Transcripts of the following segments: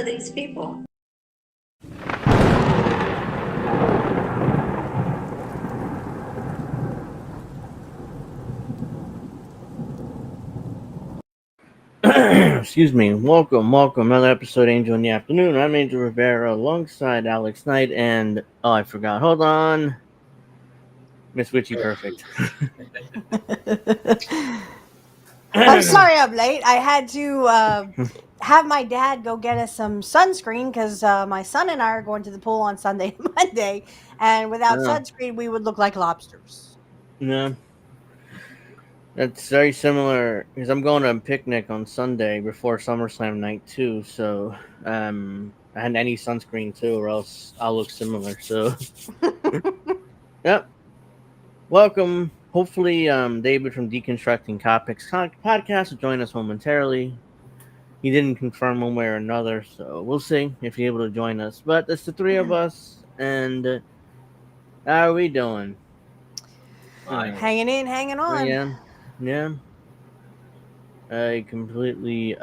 are these people? Excuse me. Welcome. Another episode, Angel in the Afternoon. I'm Angel Rivera alongside Alex Knight and I forgot. Hold on, Miss Witchy. Perfect. I'm sorry I'm late. I had to have my dad go get us some sunscreen because my son and I are going to the pool on Sunday and Monday, and without Oh, sunscreen, we would look like lobsters. yeah, that's very similar because I'm going to a picnic on Sunday before SummerSlam night too. So, I had any sunscreen too, or else I'll look similar. So, yep. Welcome. Hopefully, David from Deconstructing Topics podcast will join us momentarily. He didn't confirm one way or another, so we'll see if he's able to join us. But it's the three of us, and how are we doing? Hanging in, hanging on. Yeah, yeah, I completely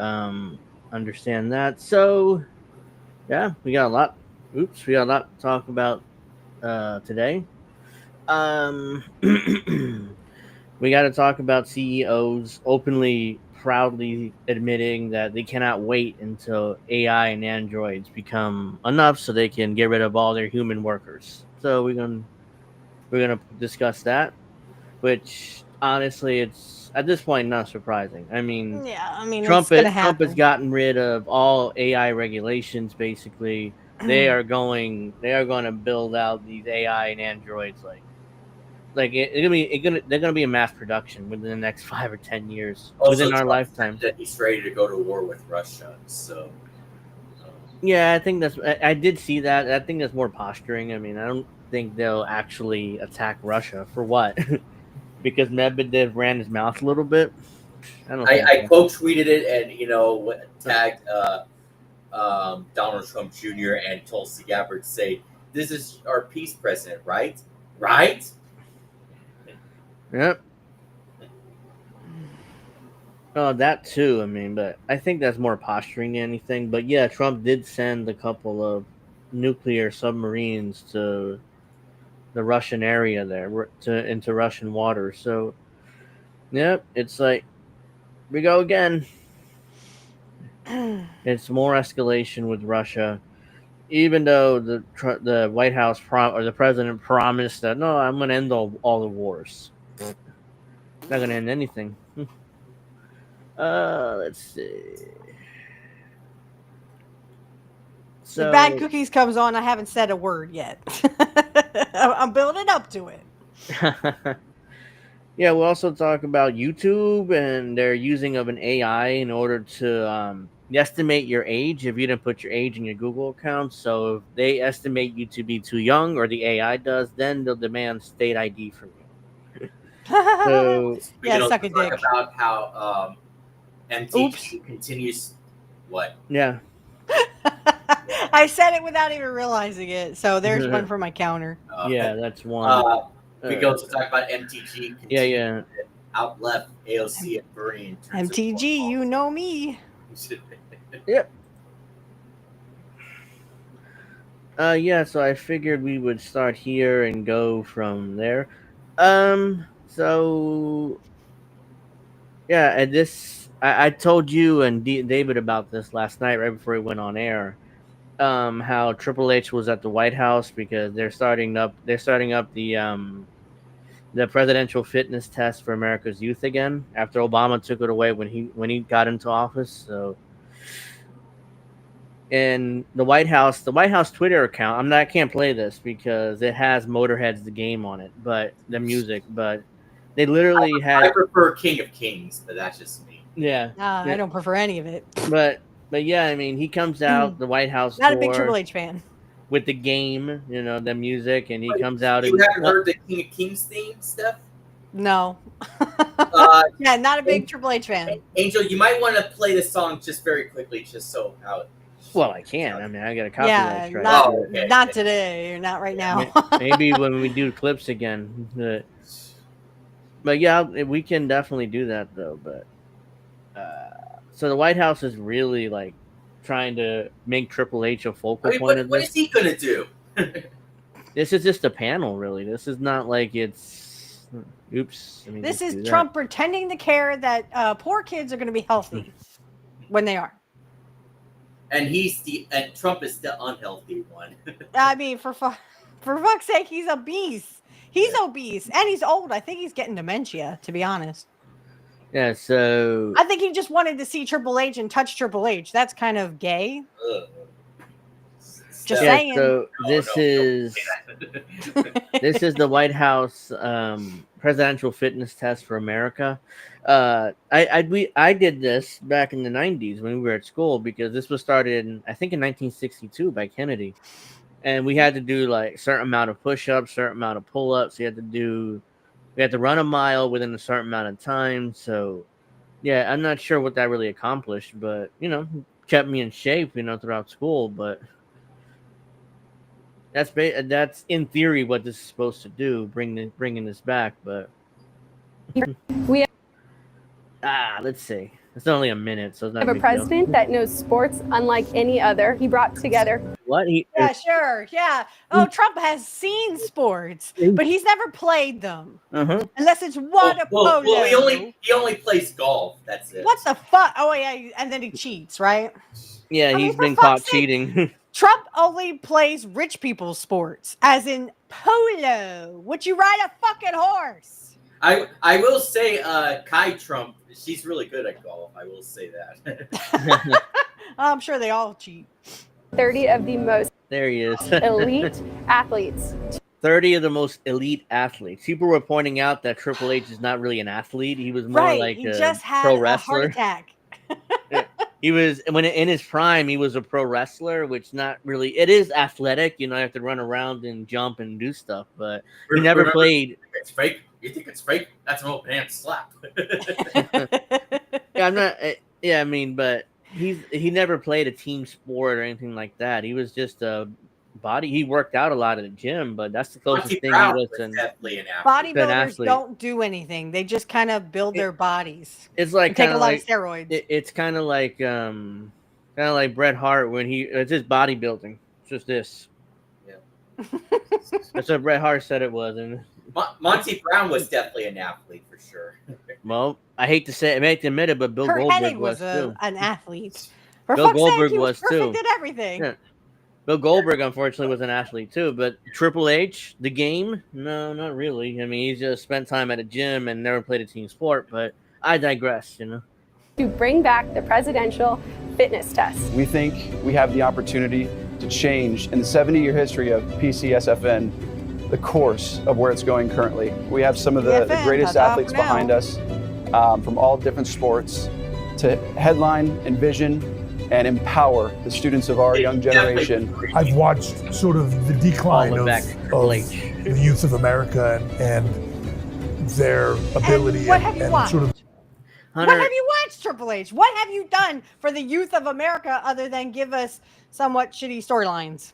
understand that. So yeah, we got a lot. Oops, we got a lot to talk about today. Um, we got to talk about CEOs openly, proudly admitting that they cannot wait until AI and androids become enough so they can get rid of all their human workers. So we're gonna discuss that, which honestly, it's at this point not surprising. I mean, Yeah, I mean Trump it's gonna Trump has happen. gotten rid of all AI regulations. Basically, they are going to build out these AI and androids they're gonna be in mass production within the next 5 or 10 years Also, within our Trump said lifetime. that he's ready to go to war with Russia. So, Yeah, I think I did see that. I think that's more posturing. I mean, I don't think they'll actually attack Russia for what? Because Medvedev ran his mouth a little bit. I don't think I so. quote tweeted it and tagged Donald Trump Jr. and Tulsi Gabbard to say, "This is our peace president, right? Right?" Yep. Oh, that too. I mean, but I think that's more posturing than anything. But yeah, Trump did send a couple of nuclear submarines to the Russian area there, to into Russian waters. So, yep, it's like we go again. It's more escalation with Russia, even though the White House or the president promised that no, I'm going to end all the wars. Not going to end anything. Let's see. The bad So, cookies comes on. I haven't said a word yet. I'm building up to it. yeah, we'll also talk about YouTube and their using of an AI in order to estimate your age if you didn't put your age in your Google account. So if they estimate you to be too young, or the AI does, then they'll demand state ID from you. So We Yeah, can suck also a talk dick. about how Oops. MTG continues. What? yeah, I said it without even realizing it. So there's one for my counter. yeah, that's one. Uh, we can Uh, also talk about MTG yeah, continuing yeah, to outleft AOC and Bernie in terms of foreign MTG, you policy. know me. yep. Yeah. So I figured we would start here and go from there. So yeah, and I told you and David about this last night, right before we went on air. How Triple H was at the White House because they're starting up the presidential fitness test for America's youth again after Obama took it away when he got into office. So, and the White House Twitter account, I can't play this because it has Motorhead's the game on it, but the music, but they literally I had, prefer King of Kings, but that's just me. yeah, I don't prefer any of it. but yeah, I mean, he comes out the White House Not a big Triple tour H fan. with the game, the music, and he But comes out you and haven't heard the King of Kings theme stuff? No. Uh, Yeah, not a big Triple H fan. Angel, you might want to play the song just very quickly, just so how. well, I can. I mean, I got a copyright Yeah, strike. not Oh, okay. not today, or not right now. Maybe when we do clips again. But yeah, we can definitely do that though. But so the White House is really like trying to make Triple H a focal I mean, point of what this. is he gonna do? This is just a panel, really. This is not like it's. Oops. Let me This just is do Trump pretending to care that poor kids are going to be healthy when they are. And Trump is the unhealthy one. I mean, for fuck's sake, he's obese. He's obese and he's old. I think he's getting dementia, to be honest. Yeah, so I think he just wanted to see Triple H and touch Triple H. That's kind of gay. Just saying. So this is the White House presidential fitness test for America. I did this back in the 90s when we were at school because this was started in, I think, in 1962 by Kennedy, and we had to do like a certain amount of push-ups, certain amount of pull-ups. We had to run a mile within a certain amount of time. So yeah, I'm not sure what that really accomplished, but kept me in shape, throughout school. But that's in theory what this is supposed to do, bringing this back. But let's see. It's only a minute, so it's not We have a president that knows sports unlike any other. He brought together. What? Yeah, sure. Yeah. Oh, Trump has seen sports, but he's never played them. Unless it's water polo. Well, he only plays golf. That's it. What the fuck? Oh, yeah. And then he cheats, right? Yeah, he's been caught cheating. Trump only plays rich people's sports, as in polo. Would you ride a fucking horse? I will say, Kai Trump, she's really good at golf. I will say that. I'm sure they all cheat. 30 of the most there he is. elite athletes. 30 of the most elite athletes. People were pointing out that Triple H is not really an athlete. He was more like he a just had pro a wrestler. heart attack. He was, when in his prime, he was a pro wrestler, which not really. It is athletic, you have to run around and jump and do stuff, but he never played. It's fake. You think it's fake? That's an old man slap. Yeah, I'm not. Yeah, I mean, but he never played a team sport or anything like that. He was just a body. He worked out a lot at the gym, but that's the closest thing he was to. Bodybuilders don't do anything. They just kind of build their bodies. It's like take a lot of steroids. It's kind of like Bret Hart when it's just bodybuilding. It's just this. Yeah. That's what Bret Hart said it was, and Monty Brown was definitely an athlete for sure. Well, I hate to admit it, but Bill Goldberg was too. An athlete. For Bill Goldberg sake, he was perfect too. at everything. Yeah. Bill Goldberg, unfortunately, was an athlete too. But Triple H, the game, no, not really. I mean, he just spent time at a gym and never played a team sport. But I digress, To bring back the presidential fitness test. We think we have the opportunity to change in the 70-year history of PCSFN the course of where it's going currently. We have some of the greatest athletes behind us from all different sports to headline, envision, and empower the students of our young generation. I've watched sort of the decline of the youth of America and their ability. And what have you watched? Sort of what have you watched, Triple H? What have you done for the youth of America other than give us somewhat shitty storylines?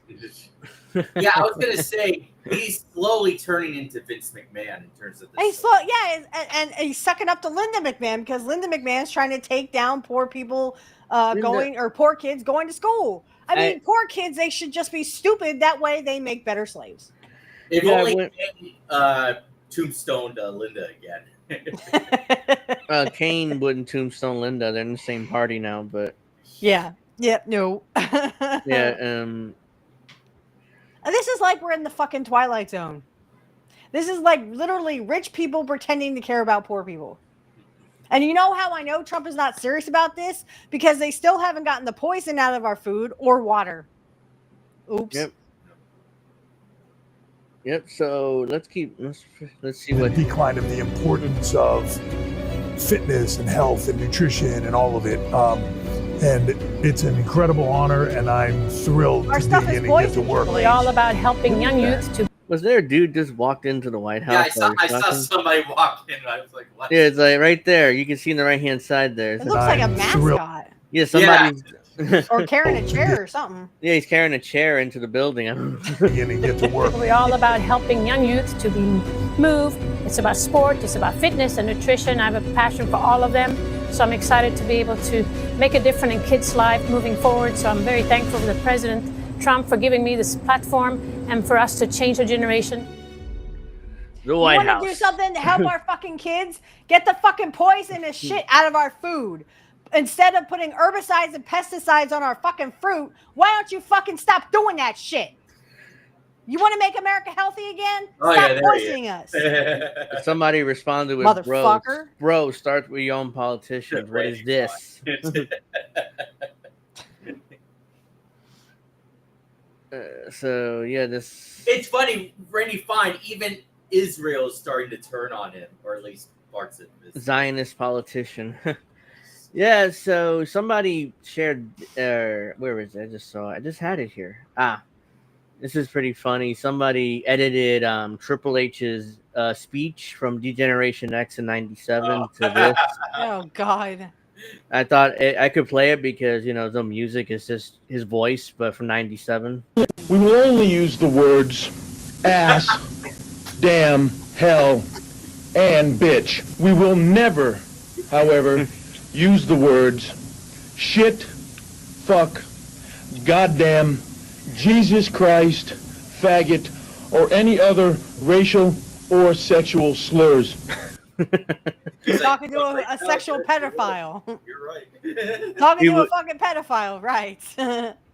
Yeah, I was gonna say he's slowly turning into Vince McMahon in terms of this. And he's sucking up to Linda McMahon because Linda McMahon's trying to take down poor people poor kids going to school. I mean, poor kids, they should just be stupid. That way they make better slaves. If only tombstoned Linda again. Kane wouldn't tombstone Linda. They're in the same party now, but yeah. No. Yeah. This is like we're in the fucking Twilight Zone. This is like literally rich people pretending to care about poor people. And you know how I know Trump is not serious about this? Because they still haven't gotten the poison out of our food or water. Oops. Yep. So let's see what the decline of the importance of fitness and health and nutrition and all of it. And it's an incredible honor, and I'm thrilled to be in and get to work. We're all about helping young youth to. Was there a dude just walked into the White House? Yeah, I saw somebody walk in. I was like, what? Yeah, it's like right there. You can see in the right-hand side there. It looks like a mascot. Yeah, somebody's... or carrying a chair or something. Yeah, he's carrying a chair into the building. And get to work. We're all about helping young youth to move. It's about sport. It's about fitness and nutrition. I have a passion for all of them. So I'm excited to be able to make a difference in kids' life moving forward. So I'm very thankful to President Trump for giving me this platform and for us to change the generation. The White House. You want to do something to help our fucking kids? Get the fucking poisonous shit out of our food. Instead of putting herbicides and pesticides on our fucking fruit, why don't you fucking stop doing that shit? You want to make America healthy again? Stop poisoning us. Somebody responded with, bro, start with your own politicians. What is this? So, yeah, this... It's funny, Randy Fine, even Israel is starting to turn on him, or at least parts of it. Zionist politician. Yeah, so somebody shared, where is it? I just had it here. This is pretty funny. Somebody edited Triple H's speech from Degeneration X in '97 to this. Oh, God. I thought I could play it because, you know, the music is just his voice, but from '97. We will only use the words ass, damn, hell, and bitch. We will never, however, use the words shit, fuck, goddamn, Jesus Christ, faggot, or any other racial or sexual slurs. Talking to a sexual pedophile. You're right. Talking to a fucking pedophile, right.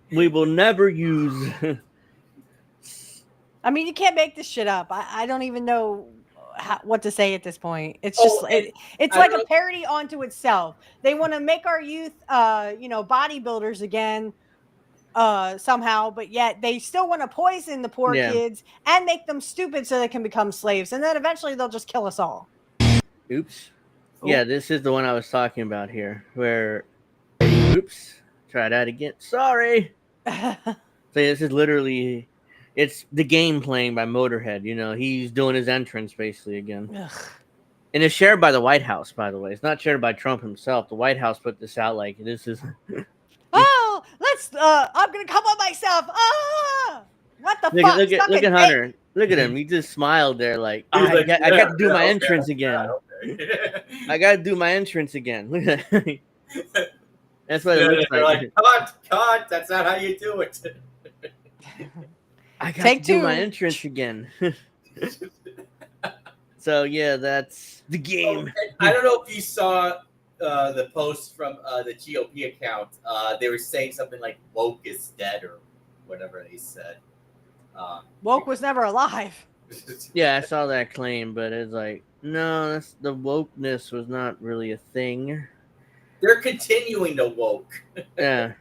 We will never use... I mean, you can't make this shit up. I don't even know what to say at this point. It's just it's like a parody onto itself. They want to make our youth bodybuilders again somehow, but yet they still want to poison the poor kids and make them stupid so they can become slaves, and then eventually they'll just kill us all. Oops. Yeah, this is the one I was talking about here, where try that again, sorry. So this is literally, it's the game playing by Motorhead. You know, he's doing his entrance basically again. Ugh. And it's shared by the White House, by the way. It's not shared by Trump himself. The White House put this out like this is... Oh, I'm going to come on myself. What the fuck? Look at Hunter. Look at him. He just smiled there like, I got to do my entrance again. I got to do my entrance again. Look at that. That's what it looks like. Cut, that's not how you do it. I got to do my entrance again. So, yeah, that's the game. I don't know if you saw the post from the GOP account. They were saying something like woke is dead or whatever they said. Woke was never alive. Yeah, I saw that claim, but it's like, no, the wokeness was not really a thing. They're continuing to woke. Yeah.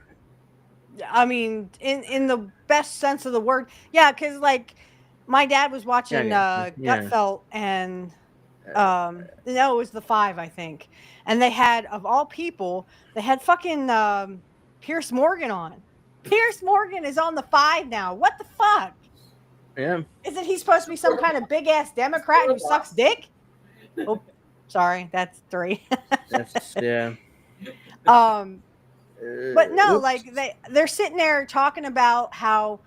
I mean, in the best sense of the word. Yeah, because, like, my dad was watching Gutfeld, and no, it was The Five, I think. And they had, of all people, they had fucking Pierce Morgan on. Pierce Morgan is on The Five now. What the fuck? Yeah. Isn't he supposed to be some kind of big-ass Democrat who sucks dick? Oh, sorry, that's 3. Yeah. But no, like they're sitting there talking about how,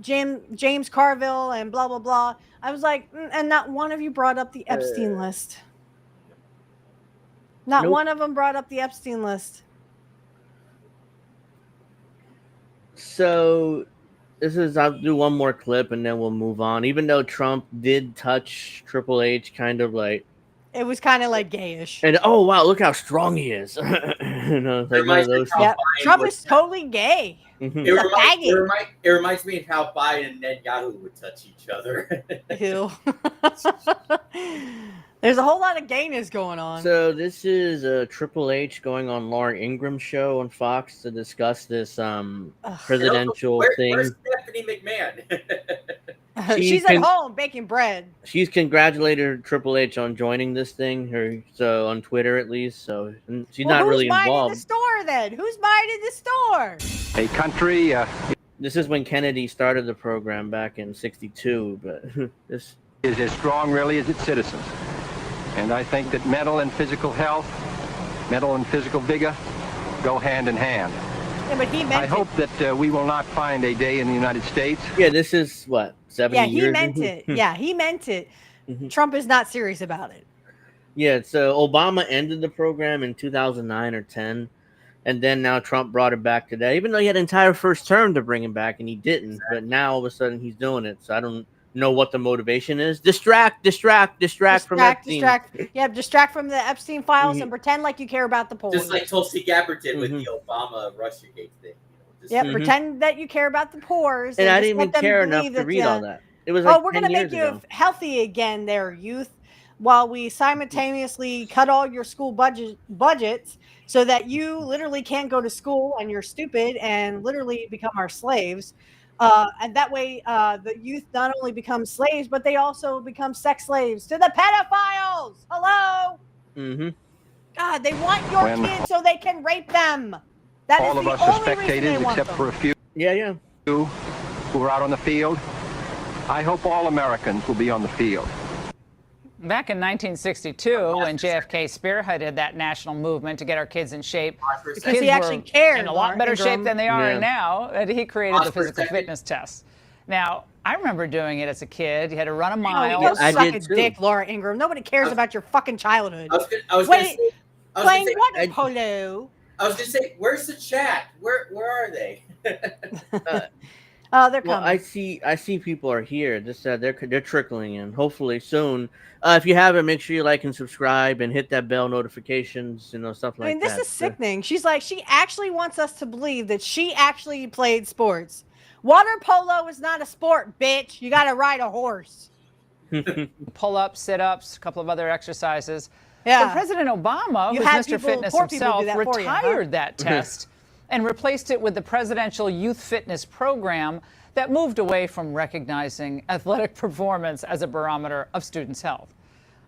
James Carville and blah blah blah. I was like, and not one of you brought up the Epstein list. Not one of them brought up the Epstein list. So I'll do one more clip and then we'll move on. Even though Trump did touch Triple H, kind of like, it was kind of like gayish. And oh wow, look how strong he is. You know, like one of those. Yeah, Trump is totally gay. Mm-hmm. It reminds me of how Biden and Netanyahu would touch each other. Ew. There's a whole lot of gayness going on. So this is Triple H going on Laura Ingram's show on Fox to discuss this presidential thing. Where's Stephanie McMahon? She's at home baking bread. She's congratulated Triple H on joining this thing, so on Twitter at least. So she's not really involved. Who's buying the store then? Who's buying the store? A country. This is when Kennedy started the program back in '62, but this is as strong really as its citizens. And I think that mental and physical health, mental and physical vigor go hand in hand. Yeah, but he meant I hope that we will not find a day in the United States. Yeah, this is what, 70 years? Yeah, he meant it. Yeah, he meant it. Mm-hmm. Trump is not serious about it. Yeah, so Obama ended the program in 2009 or 10, and then now Trump brought it back today, even though he had an entire first term to bring him back, and he didn't. Exactly. But now all of a sudden he's doing it, so I don't know what the motivation is. Distract from Epstein. Distract from the Epstein files and pretend like you care about the polls. Just like Tulsi Gabbard did with the Obama Russiagate thing. Pretend that you care about the poor. And I didn't even care enough to read all that. It was like we're going to make you healthy again there, youth, while we simultaneously cut all your school budgets so that you literally can't go to school and you're stupid and literally become our slaves. And that way the youth not only become slaves, but they also become sex slaves to the pedophiles. Hello? Mm-hmm. God, they want your kids so they can rape them. That all is of us the are only spectators except for a few who are out on the field. I hope all Americans will be on the field. Back in 1962, when JFK spearheaded that national movement to get our kids in shape, because he actually cared in a lot better shape than they are now. He created the physical fitness test. Now, I remember doing it as a kid. You had to run a mile. You suck a dick, Laura Ingraham. Nobody cares about your fucking childhood. Playing water polo. I was gonna say, where's the chat? Where are they? Oh, they're coming. Well, I see people are here. They're trickling in. Hopefully soon. If you haven't, make sure you like and subscribe and hit that bell notifications. Stuff like that. I mean, this is sickening. She's like, she actually wants us to believe that she actually played sports. Water polo is not a sport, bitch. You got to ride a horse. Pull-ups, sit-ups, a couple of other exercises. Yeah. But President Obama, who's Mr. Fitness himself, retired that test and replaced it with the Presidential Youth Fitness Program that moved away from recognizing athletic performance as a barometer of students' health.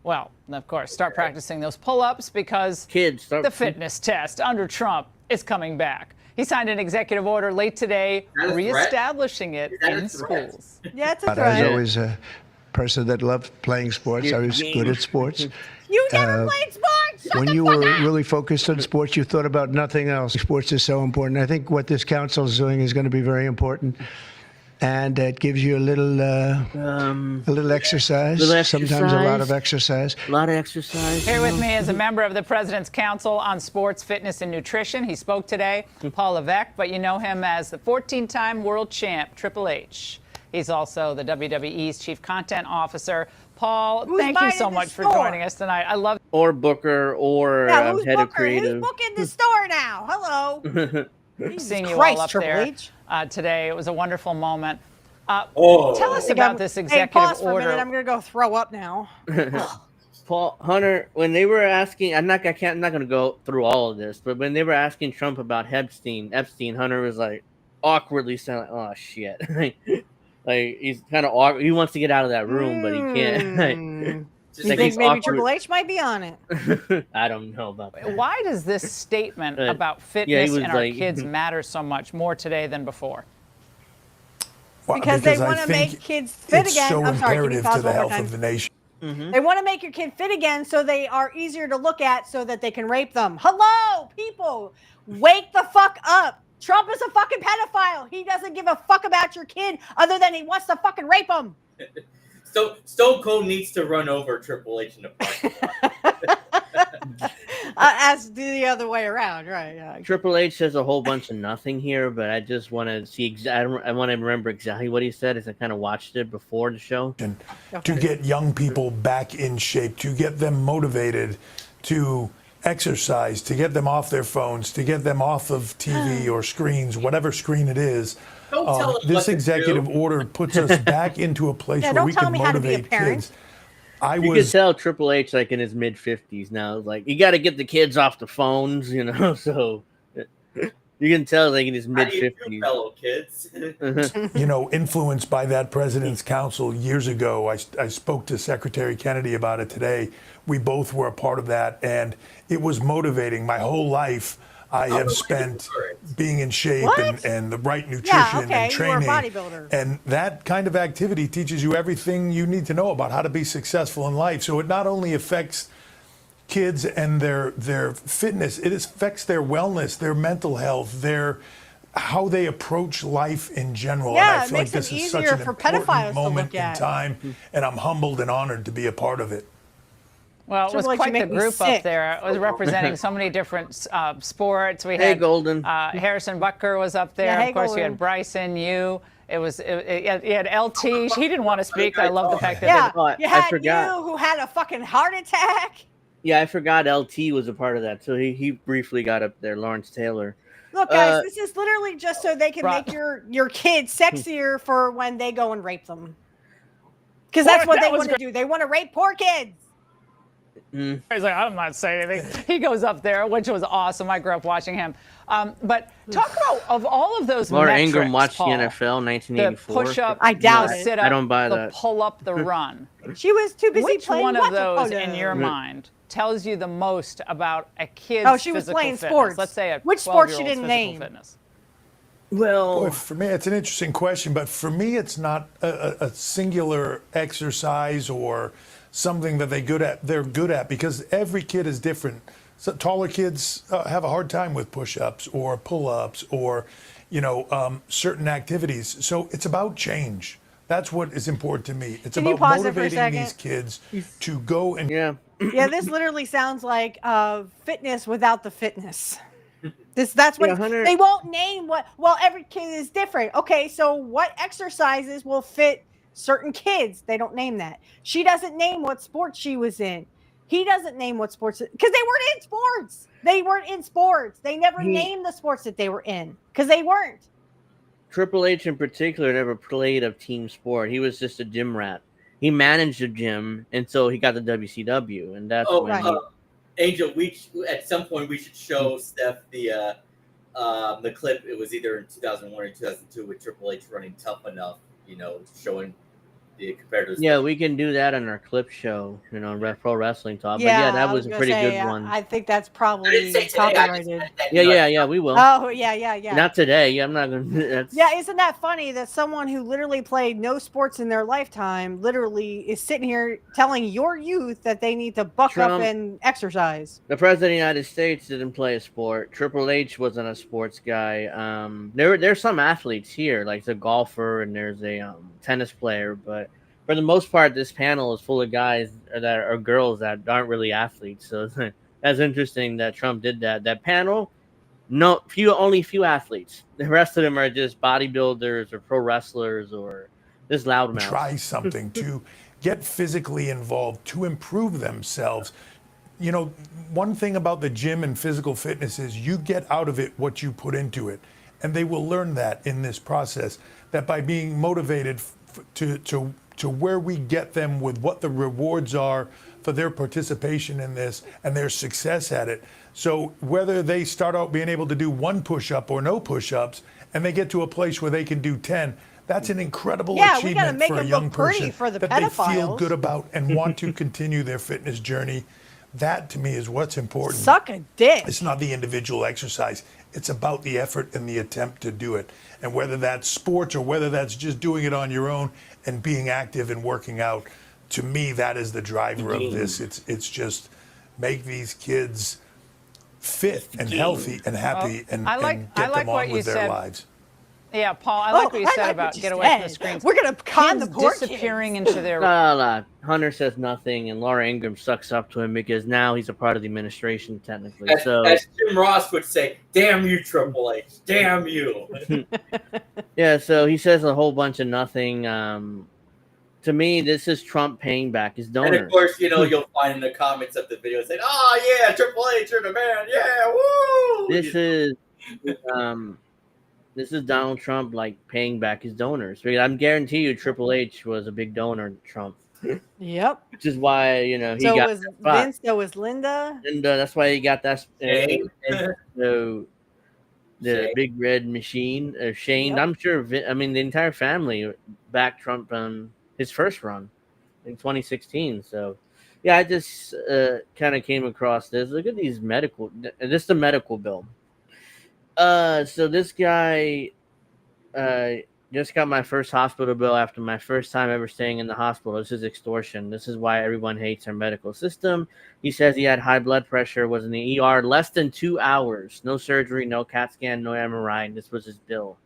Well, of course, start practicing those pull-ups because the fitness test under Trump is coming back. He signed an executive order late today reestablishing it in schools. Yeah, it's a threat. I was always a person that loved playing sports. I was good at sports. You never played sports? When you were really focused on sports, you thought about nothing else. Sports is so important. I think what this council is doing is going to be very important. And it gives you a little exercise, sometimes a lot of exercise. A lot of exercise. Here with me is a member of the President's Council on Sports, Fitness, and Nutrition. He spoke today, Paul Levesque, but you know him as the 14-time world champ, Triple H. He's also the WWE's chief content officer. Paul, thank you so much for joining us tonight. I love Or Booker or head of creative. Who's booking the store now? Hello. seeing you all up there today. It was a wonderful moment. Tell us about this executive pause for order. a minute. I'm going to go throw up now. Paul Hunter, when they were asking, I'm not going to go through all of this, but when they were asking Trump about Epstein, Hunter was like awkwardly saying, "Oh shit." Like he's kind of awkward. He wants to get out of that room, but he can't. You think maybe Triple H might be on it? I don't know about that. Why does this statement about fitness and our kids matter so much more today than before? Because they want to make kids fit again. So I'm sorry, imperative to the health of the nation. They want to make your kid fit again so they are easier to look at so that they can rape them. Hello, people. Wake the fuck up. Trump is a fucking pedophile. He doesn't give a fuck about your kid other than he wants to fucking rape them. So Stone Cold needs to run over Triple H in the parking lot. As the other way around, right? Yeah. Triple H says a whole bunch of nothing here, but I just want to see. I want to remember exactly what he said as I kind of watched it before the show. To get young people back in shape, to get them motivated to exercise, to get them off their phones, to get them off of TV or screens, whatever screen it is. This executive order puts us back into a place where we can motivate kids. You can tell Triple H like in his mid-50s now. Like you got to get the kids off the phones, So you can tell like in his mid-50s. Fellow kids. Influenced by that president's council years ago. I spoke to Secretary Kennedy about it today. We both were a part of that, and it was motivating. My whole life, I have spent being in shape and the right nutrition and training. You're a bodybuilder. And that kind of activity teaches you everything you need to know about how to be successful in life. So it not only affects kids and their fitness, it affects their wellness, their mental health, how they approach life in general. Yeah, and I feel like this is such an important moment in time, and I'm humbled and honored to be a part of it. Well, it was quite the group up there. It was representing so many different sports. We had Golden. Harrison Butker was up there. Yeah, of course, Golden. you had Bryson, you had LT. He didn't want to speak. I love the fact that you had you who had a fucking heart attack. Yeah, I forgot LT was a part of that. So he briefly got up there. Lawrence Taylor. Look, guys, this is literally just so they can make your kids sexier for when they go and rape them. Because that's what they want to do. They want to rape poor kids. He's like, I'm not saying anything. He goes up there, which was awesome. I grew up watching him. But talk about, of all of those Laura metrics, Ingraham watched Paul, the NFL 1984. The push-up, I doubt the it. sit-up, I don't buy the that. pull-up, the run. She was too busy Which playing one of water those, polo. in your mind, tells you the most about a kid's she was physical playing fitness? sports. Let's say a Which sport she 12-year-old's didn't physical name? Fitness. Well, Boy, for me, it's an interesting question, but for me, it's not a singular exercise or something that they're good at because every kid is different. So taller kids have a hard time with push-ups or pull-ups or, certain activities. So it's about change. That's what is important to me. It's Can you about pause it for a motivating second? these kids to go and yeah. Yeah, this literally sounds like fitness without the fitness. That's what they won't name what. Well, every kid is different. Okay, so what exercises will fit certain kids? They don't name that. She doesn't name what sports she was in. He doesn't name what sports because they weren't in sports. They weren't in sports. They never named the sports that they were in because they weren't. Triple H in particular never played a team sport. He was just a gym rat. He managed a gym, and so he got the WCW, and that's when Angel, at some point we should show Steph the clip. It was either in 2001 or 2002 with Triple H running Tough Enough, showing the competitors. Yeah, we can do that on our clip show, Pro Wrestling Talk. Yeah, but yeah, that was a pretty good one. I think that's probably copyrighted. Yeah, we will. Oh, yeah. Not today. Yeah, I'm not going to. Yeah, isn't that funny that someone who literally played no sports in their lifetime literally is sitting here telling your youth that they need to buck up and exercise? The President of the United States didn't play a sport. Triple H wasn't a sports guy. There's some athletes here, like the golfer and there's a tennis player, but for the most part, this panel is full of guys that are girls that aren't really athletes. So that's interesting that Trump did that. That panel, only few athletes. The rest of them are just bodybuilders or pro wrestlers or just loudmouths. Try something to get physically involved to improve themselves. One thing about the gym and physical fitness is you get out of it what you put into it. And they will learn that in this process, that by being motivated to where we get them with what the rewards are for their participation in this and their success at it. So whether they start out being able to do one push-up or no push-ups, and they get to a place where they can do 10, that's an incredible achievement for a young person that they feel good about and want to continue their fitness journey. That, to me, is what's important. Suck a dick. It's not the individual exercise. It's about the effort and the attempt to do it. And whether that's sports or whether that's just doing it on your own and being active and working out, to me, that is the driver of this. It's just make these kids fit and healthy and happy and get them on with their lives. Yeah, Paul, I like what you said about get away from the screens. We're going to con the poor disappearing into their... No. Hunter says nothing, and Laura Ingraham sucks up to him because now he's a part of the administration, technically. As Jim Ross would say, damn you, Triple H. Damn you. Yeah, so he says a whole bunch of nothing. To me, this is Trump paying back his donors. And of course, you'll find in the comments of the video saying, "Oh yeah, Triple H, you're the man, yeah, woo!" This is Donald Trump paying back his donors. Because I'm guarantee you, Triple H was a big donor to Trump. Yep. Which is why he got was Vince. So was Linda. That's why he got that. The big red machine, Shane. Yep. I'm sure. The entire family backed Trump on his first run in 2016. So, yeah, I just kind of came across this. Look at these medical. This is the medical bill. So this guy just got my first hospital bill after my first time ever staying in the hospital. This is extortion. This is why everyone hates our medical system. He says he had high blood pressure, was in the ER less than 2 hours. No surgery, no CAT scan, no MRI. This was his bill.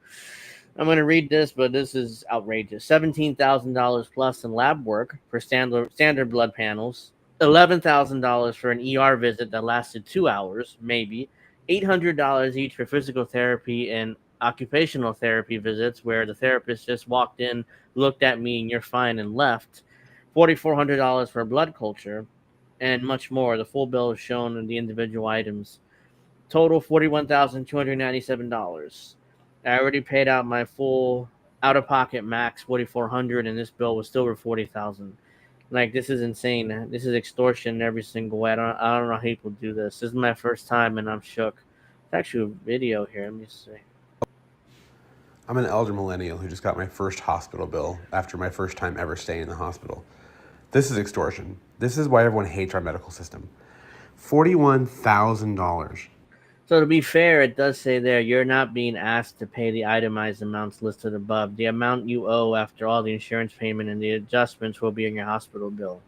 I'm going to read this, but this is outrageous. $17,000 plus in lab work for standard blood panels. $11,000 for an ER visit that lasted 2 hours, maybe. $800 each for physical therapy and occupational therapy visits, where the therapist just walked in, looked at me, and you're fine, and left. $4,400 for a blood culture, and much more. The full bill is shown in the individual items. Total $41,297. I already paid out my full out-of-pocket max $4,400, and this bill was still over $40,000. Like, this is insane. This is extortion every single way. I don't know how people do this. This is my first time, and I'm shook. It's actually a video here. Let me see. I'm an elder millennial who just got my first hospital bill after my first time ever staying in the hospital. This is extortion. This is why everyone hates our medical system. $41,000. So to be fair, it does say there, you're not being asked to pay the itemized amounts listed above. The amount you owe after all the insurance payment and the adjustments will be in your hospital bill.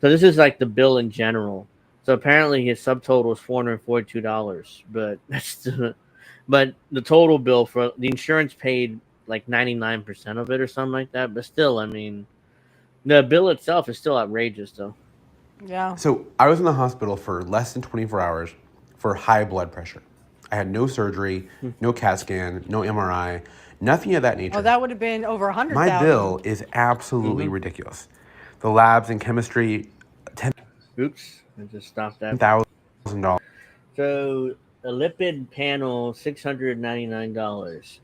So this is like the bill in general. So apparently his subtotal is $442, but but the total bill for the insurance paid like 99% of it or something like that. But still, I mean, the bill itself is still outrageous, though. Yeah. So I was in the hospital for less than 24 hours for high blood pressure. I had no surgery, no CAT scan, no MRI, nothing of that nature. Oh, that would have been over $100,000. My bill is absolutely ridiculous. The labs and chemistry, Oops, I just stopped that. $10,000. So a lipid panel, $699.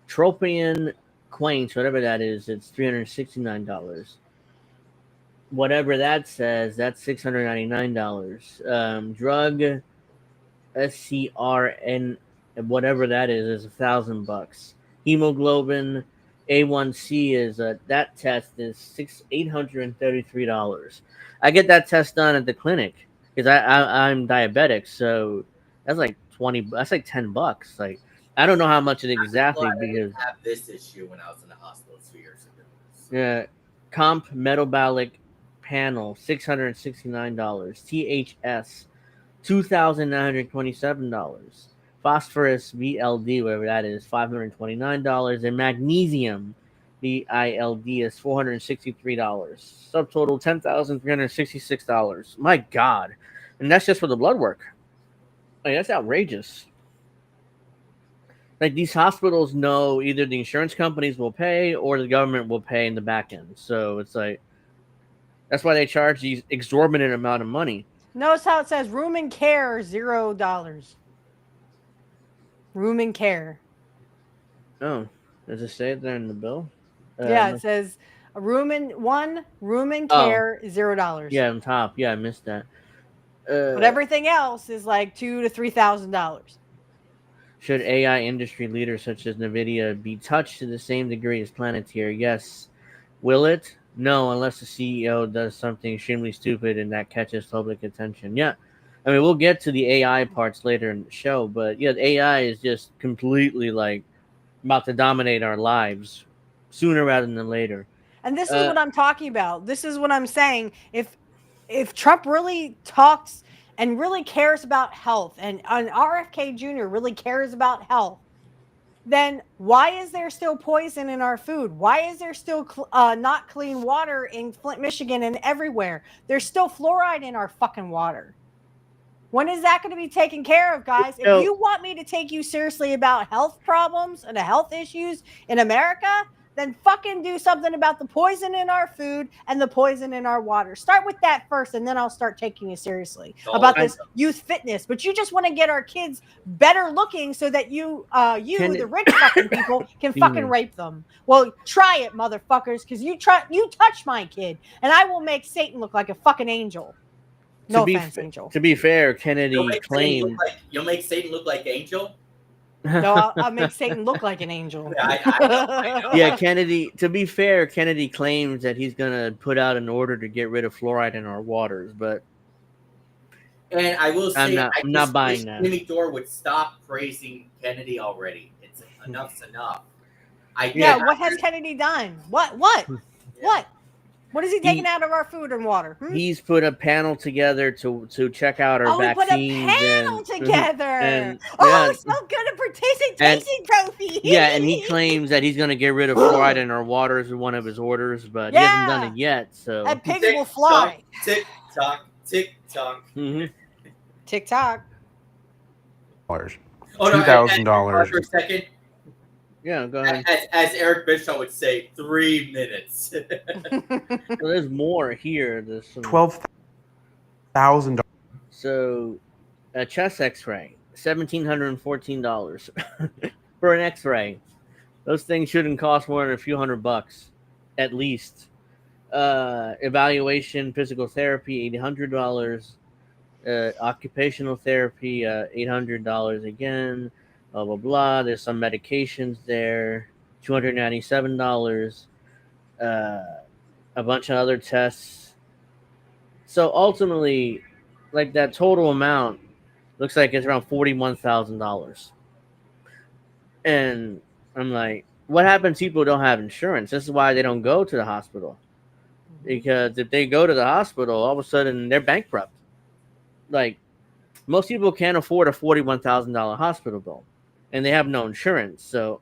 Tropian quaints, whatever that is, it's $369. Whatever that says, that's $699. Drug SCRN, whatever that is $1,000. Hemoglobin A1C is that test is $833. I get that test done at the clinic because I'm diabetic, so that's like $20. That's like $10. Like, I don't know how much it exactly because I have this issue when I was in the hospital 2 years ago. Yeah, comp metabolic panel $669. THS $2,927. Phosphorus VLD, whatever that is, $529, and magnesium VILD is $463. Subtotal $10,366. My God, and that's just for the blood work. Like, that's outrageous. Like, these hospitals know either the insurance companies will pay or the government will pay in the back end. So it's like, that's why they charge these exorbitant amount of money. Notice how it says room and care, $0. Room and care. Oh, does it say it there in the bill? Yeah, it says room and care, $0. Yeah, on top. Yeah, I missed that. But everything else is like $2,000 to $3,000. Should AI industry leaders such as NVIDIA be touched to the same degree as Planeteer? Yes. Will it? No, unless the CEO does something extremely stupid and that catches public attention. Yeah. I mean, we'll get to the AI parts later in the show, but yeah, the AI is just completely like about to dominate our lives sooner rather than later. And this is what I'm talking about. This is what I'm saying. If Trump really talks and really cares about health, and RFK Jr. really cares about health, then why is there still poison in our food? Why is there still not clean water in Flint, Michigan, and everywhere? There's still fluoride in our fucking water. When is that going to be taken care of, guys? If you want me to take you seriously about health problems and the health issues in America, then fucking do something about the poison in our food and the poison in our water. Start with that first, and then I'll start taking you seriously about this youth fitness. But you just want to get our kids better looking so that the rich fucking people, can fucking rape them. Well, try it, motherfuckers, because you touch my kid, and I will make Satan look like a fucking angel. No offense, Angel. To be fair, Kennedy claimed... You'll make Satan look like Angel? No, I'll make Satan look like an angel. I know. Yeah, Kennedy. To be fair, Kennedy claims that he's gonna put out an order to get rid of fluoride in our waters, but and I will say, I'm not buying that. Jimmy Dore would stop praising Kennedy already. It's enough's enough. What has Kennedy done? What? What is he taking out of our food and water? He's put a panel together to check out our vaccines. We put a panel together. It's so good at participation trophy. Yeah, and he claims that he's going to get rid of fluoride in our waters in one of his orders, but he hasn't done it yet. So that pigs will fly. Tick tock, TikTok. TikTok. Oh, no, $2,000. for a second. Yeah, go ahead. As Eric Bischoff would say, 3 minutes. Well, there's more here. There's some... $12,000. So, a chest X-ray, $1,714 for an X-ray. Those things shouldn't cost more than a few $100, at least. Evaluation, physical therapy, $800. Occupational therapy, $800 again. Blah blah blah. There's some medications there, $297. A bunch of other tests. So ultimately, like that total amount looks like it's around $41,000. And I'm like, what happens? People don't have insurance. This is why they don't go to the hospital. Because if they go to the hospital, all of a sudden they're bankrupt. Like, most people can't afford a $41,000 hospital bill, and they have no insurance. So,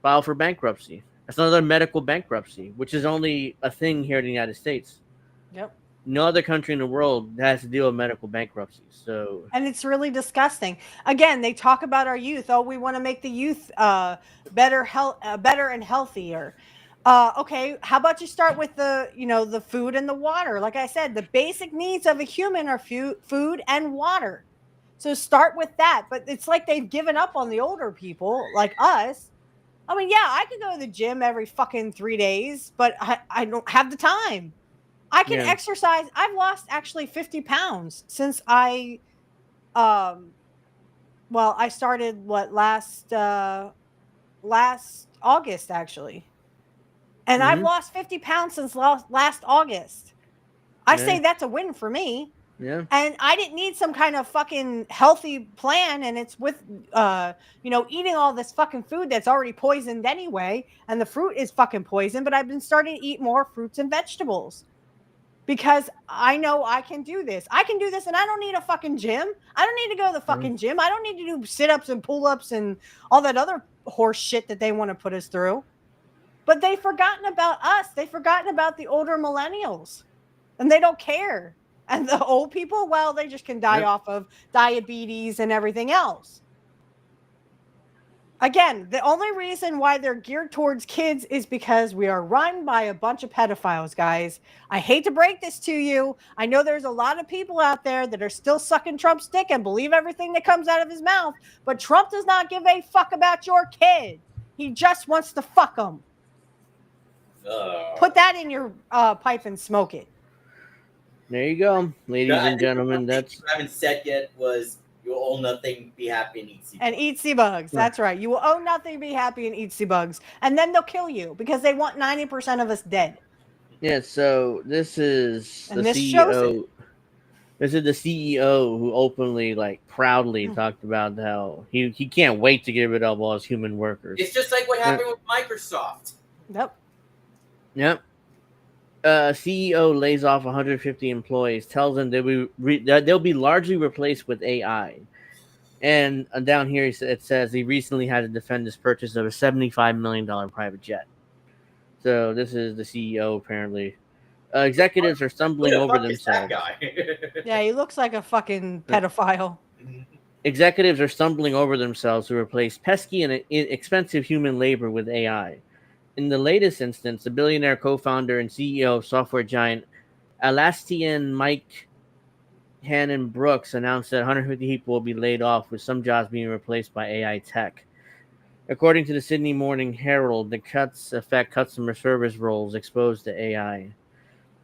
file for bankruptcy. That's another medical bankruptcy, which is only a thing here in the United States. Yep. No other country in the world has to deal with medical bankruptcy. So, and it's really disgusting. Again, they talk about our youth. Oh, we want to make the youth better and healthier. Okay, how about you start with the food and the water? Like I said, the basic needs of a human are food and water. So start with that. But it's like they've given up on the older people like us. I mean, yeah, I could go to the gym every fucking 3 days, but I don't have the time. I can exercise. I've lost actually 50 pounds since I started last August actually. And I've lost 50 pounds since last August. I say that's a win for me. Yeah. And I didn't need some kind of fucking healthy plan. And it's with, eating all this fucking food that's already poisoned anyway. And the fruit is fucking poison. But I've been starting to eat more fruits and vegetables. Because I know I can do this. I can do this and I don't need a fucking gym. I don't need to go to the fucking gym. I don't need to do sit-ups and pull-ups and all that other horse shit that they want to put us through. But they've forgotten about us. They've forgotten about the older millennials. And they don't care. And the old people, well, they just can die off of diabetes and everything else. Again, the only reason why they're geared towards kids is because we are run by a bunch of pedophiles, guys. I hate to break this to you. I know there's a lot of people out there that are still sucking Trump's dick and believe everything that comes out of his mouth. But Trump does not give a fuck about your kid. He just wants to fuck them. Put that in your pipe and smoke it. There you go, ladies and gentlemen. That's what I haven't said yet was you will own nothing, be happy, and eat sea bugs. And eat sea bugs. That's right. You will own nothing, be happy, and eat sea bugs. And then they'll kill you because they want 90% of us dead. Yeah, so this is and the this CEO. This is the CEO who openly, proudly talked about how he can't wait to get rid of all his human workers. It's just like what happened with Microsoft. Yep. CEO lays off 150 employees, tells them that they'll be largely replaced with AI. And down here it says he recently had to defend his purchase of a $75 million private jet. So this is the CEO apparently. Executives are stumbling over themselves. Yeah, he looks like a fucking pedophile. Executives are stumbling over themselves to replace pesky and expensive human labor with AI. In the latest instance, the billionaire co-founder and CEO of software giant Atlassian, Mike Hannon Brooks, announced that 150 people will be laid off, with some jobs being replaced by AI tech. According to the Sydney Morning Herald, the cuts affect customer service roles exposed to AI.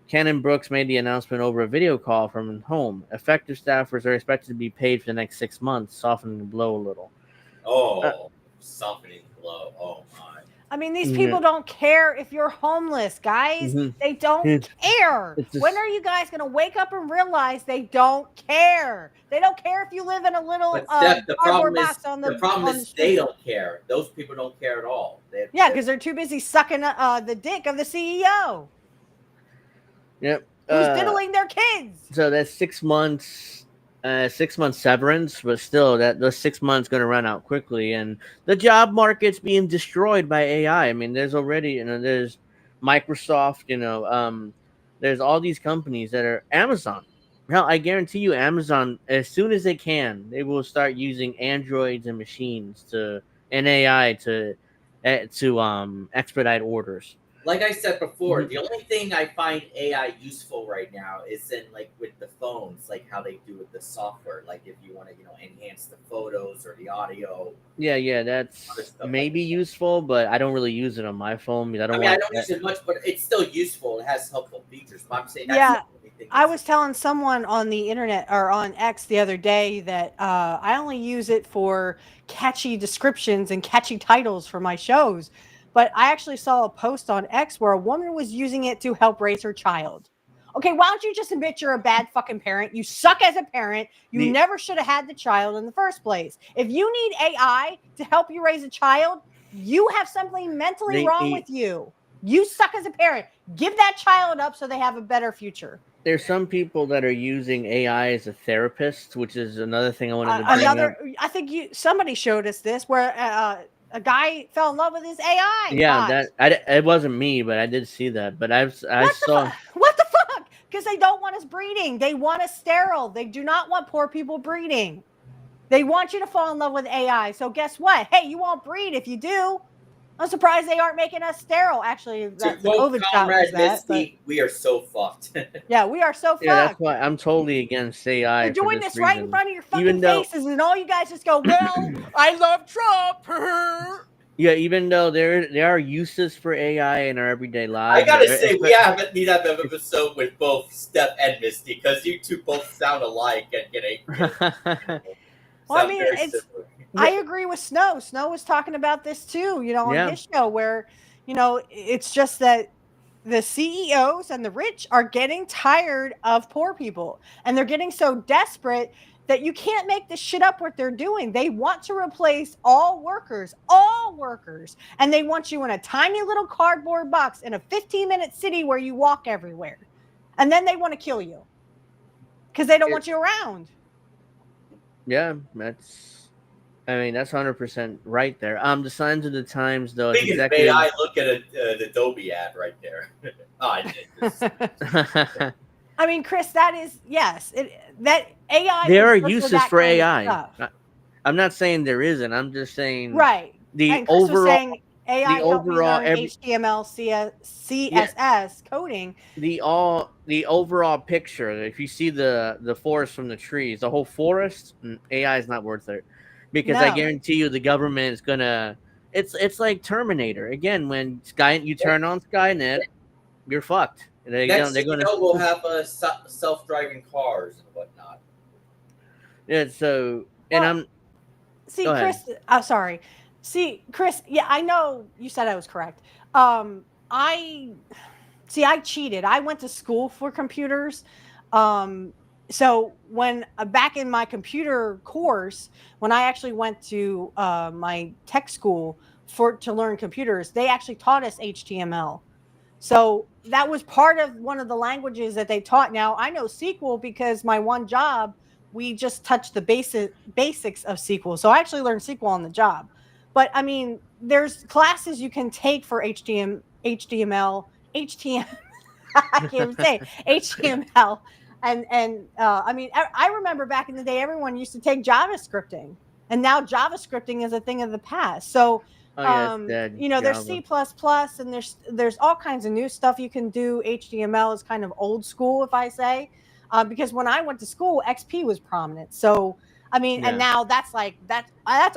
Cannon Brooks made the announcement over a video call from home. Affected staffers are expected to be paid for the next 6 months, softening the blow a little. Softening the blow. Oh, my. I mean, these people don't care if you're homeless, guys. They don't care. When are you guys going to wake up and realize they don't care? They don't care if you live in a little cardboard box on the The problem is they don't care. Those people don't care at all. Because they're too busy sucking the dick of the CEO. Yep. Who's diddling their kids. So that's 6 months. 6 months severance, but still, those 6 months going to run out quickly, and the job market's being destroyed by AI. I mean, there's already, there's Microsoft, there's all these companies that are Amazon. Hell, I guarantee you, Amazon, as soon as they can, they will start using androids and machines and AI to expedite orders. Like I said before, the only thing I find AI useful right now is in like with the phones, like how they do with the software. Like if you want to, enhance the photos or the audio. Yeah, that's maybe useful, but I don't really use it on my phone because I don't use it much, but it's still useful. It has helpful features. But I'm saying that's yeah. I was telling someone on the internet or on X the other day that I only use it for catchy descriptions and catchy titles for my shows. But I actually saw a post on X where a woman was using it to help raise her child. Okay, why don't you just admit you're a bad fucking parent? You suck as a parent. You never should have had the child in the first place. If you need AI to help you raise a child, you have something mentally wrong with you. You suck as a parent. Give that child up so they have a better future. There's some people that are using AI as a therapist, which is another thing I wanted to bring up. I think somebody showed us this where a guy fell in love with his AI. Yeah, it wasn't me, but I did see that. But I saw. What the fuck? Because they don't want us breeding. They want us sterile. They do not want poor people breeding. They want you to fall in love with AI. So guess what? Hey, you won't breed if you do. I'm surprised they aren't making us sterile. Actually, the COVID shot was that. We are so fucked. Yeah, we are so fucked. Yeah, that's why I'm totally against AI. They're doing this right in front of your fucking faces, and all you guys just go, "Well, I love Trump." Yeah, even though there are uses for AI in our everyday lives. I gotta say, we haven't need that episode with both Steph and Misty because you two both sound alike and get Well, I mean, I agree with Snow. Snow was talking about this too, on his show where, it's just that the CEOs and the rich are getting tired of poor people and they're getting so desperate that you can't make this shit up what they're doing. They want to replace all workers, and they want you in a tiny little cardboard box in a 15-minute city where you walk everywhere. And then they want to kill you because they don't want you around. Yeah, that's 100% right there. The signs of the times, though. Speaking of AI, look at the Adobe ad right there. I mean, Chris, that is that AI. There are uses for AI. I'm not saying there isn't. I'm just saying the overall. AI HTML, CSS coding. The overall picture. If you see the forest from the trees, the whole forest, AI is not worth it, because I guarantee you the government is gonna. It's like Terminator again. When you turn on Skynet, you're fucked. They're gonna. We'll have self-driving cars and whatnot. Yeah. So see, Chris. Sorry. See, Chris, I know you said I was correct. I cheated. I went to school for computers. So when back in my computer course, when I actually went to my tech school to learn computers, they actually taught us HTML. So that was part of one of the languages that they taught. Now I know SQL because my one job, we just touched the basics of SQL. So I actually learned SQL on the job. But I mean, there's classes you can take for HTML, I can't even say HTML, and I mean, I remember back in the day, everyone used to take JavaScripting, and now JavaScripting is a thing of the past. So, there's C++, and there's all kinds of new stuff you can do. HTML is kind of old school, if I say, because when I went to school, XP was prominent. So. I mean, and now that's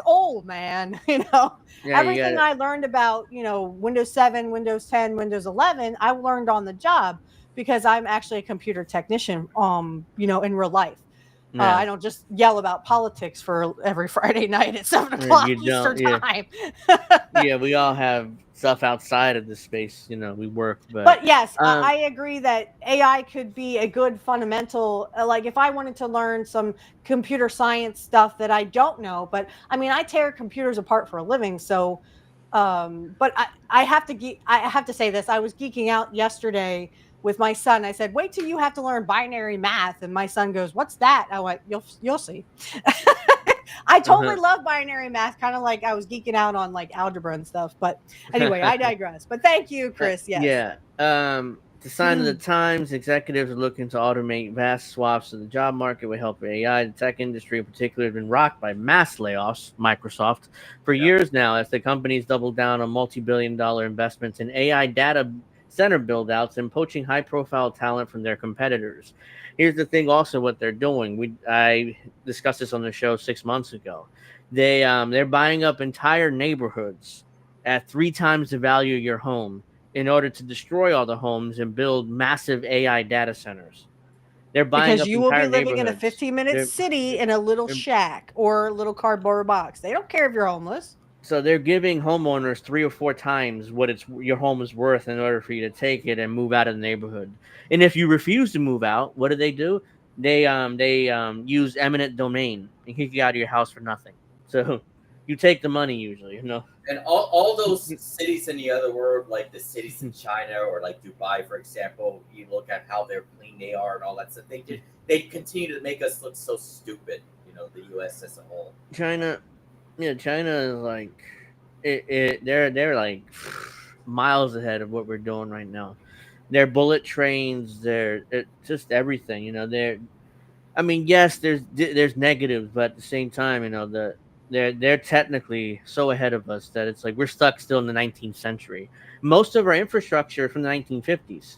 old, man. Everything I learned about, Windows 7, Windows 10, Windows 11, I learned on the job because I'm actually a computer technician, in real life. Yeah. I don't just yell about politics for every Friday night at 7 o'clock Eastern time. Yeah, we all have stuff outside of this space, we work. But yes, I agree that AI could be a good fundamental, like if I wanted to learn some computer science stuff that I don't know, but I mean, I tear computers apart for a living. So, but I have to say this, I was geeking out yesterday with my son. I said, wait till you have to learn binary math. And my son goes, what's that? I went, you'll see. I totally love binary math, kind of like I was geeking out on like algebra and stuff. But anyway, I digress. But thank you, Chris. Yes. Yeah. It's a sign of the times. Executives are looking to automate vast swaths of the job market with help of AI. The tech industry in particular has been rocked by mass layoffs, Microsoft, for years now, as the companies double down on multi-billion-dollar investments in AI data center build-outs and poaching high-profile talent from their competitors. Here's the thing also what they're doing. I discussed this on the show 6 months ago. They're buying up entire neighborhoods at 3 times the value of your home in order to destroy all the homes and build massive AI data centers. They're buying because up you will be entire living in a neighborhoods. 15-minute city in a little shack or a little cardboard box. They don't care if you're homeless. So they're giving homeowners 3 or 4 times what your home is worth in order for you to take it and move out of the neighborhood. And if you refuse to move out, what do? They use eminent domain and kick you out of your house for nothing. So you take the money usually, you know. And all those cities in the other world, like the cities in China or like Dubai, for example, you look at how they're clean they are and all that stuff. They continue to make us look so stupid, you know, the U.S. as a whole. China is like they're like miles ahead of what we're doing right now. They're bullet trains. They're just everything, you know. I mean, yes, there's negatives, but at the same time, you know, they're technically so ahead of us that it's like we're stuck still in the 19th century. Most of our infrastructure from the 1950s.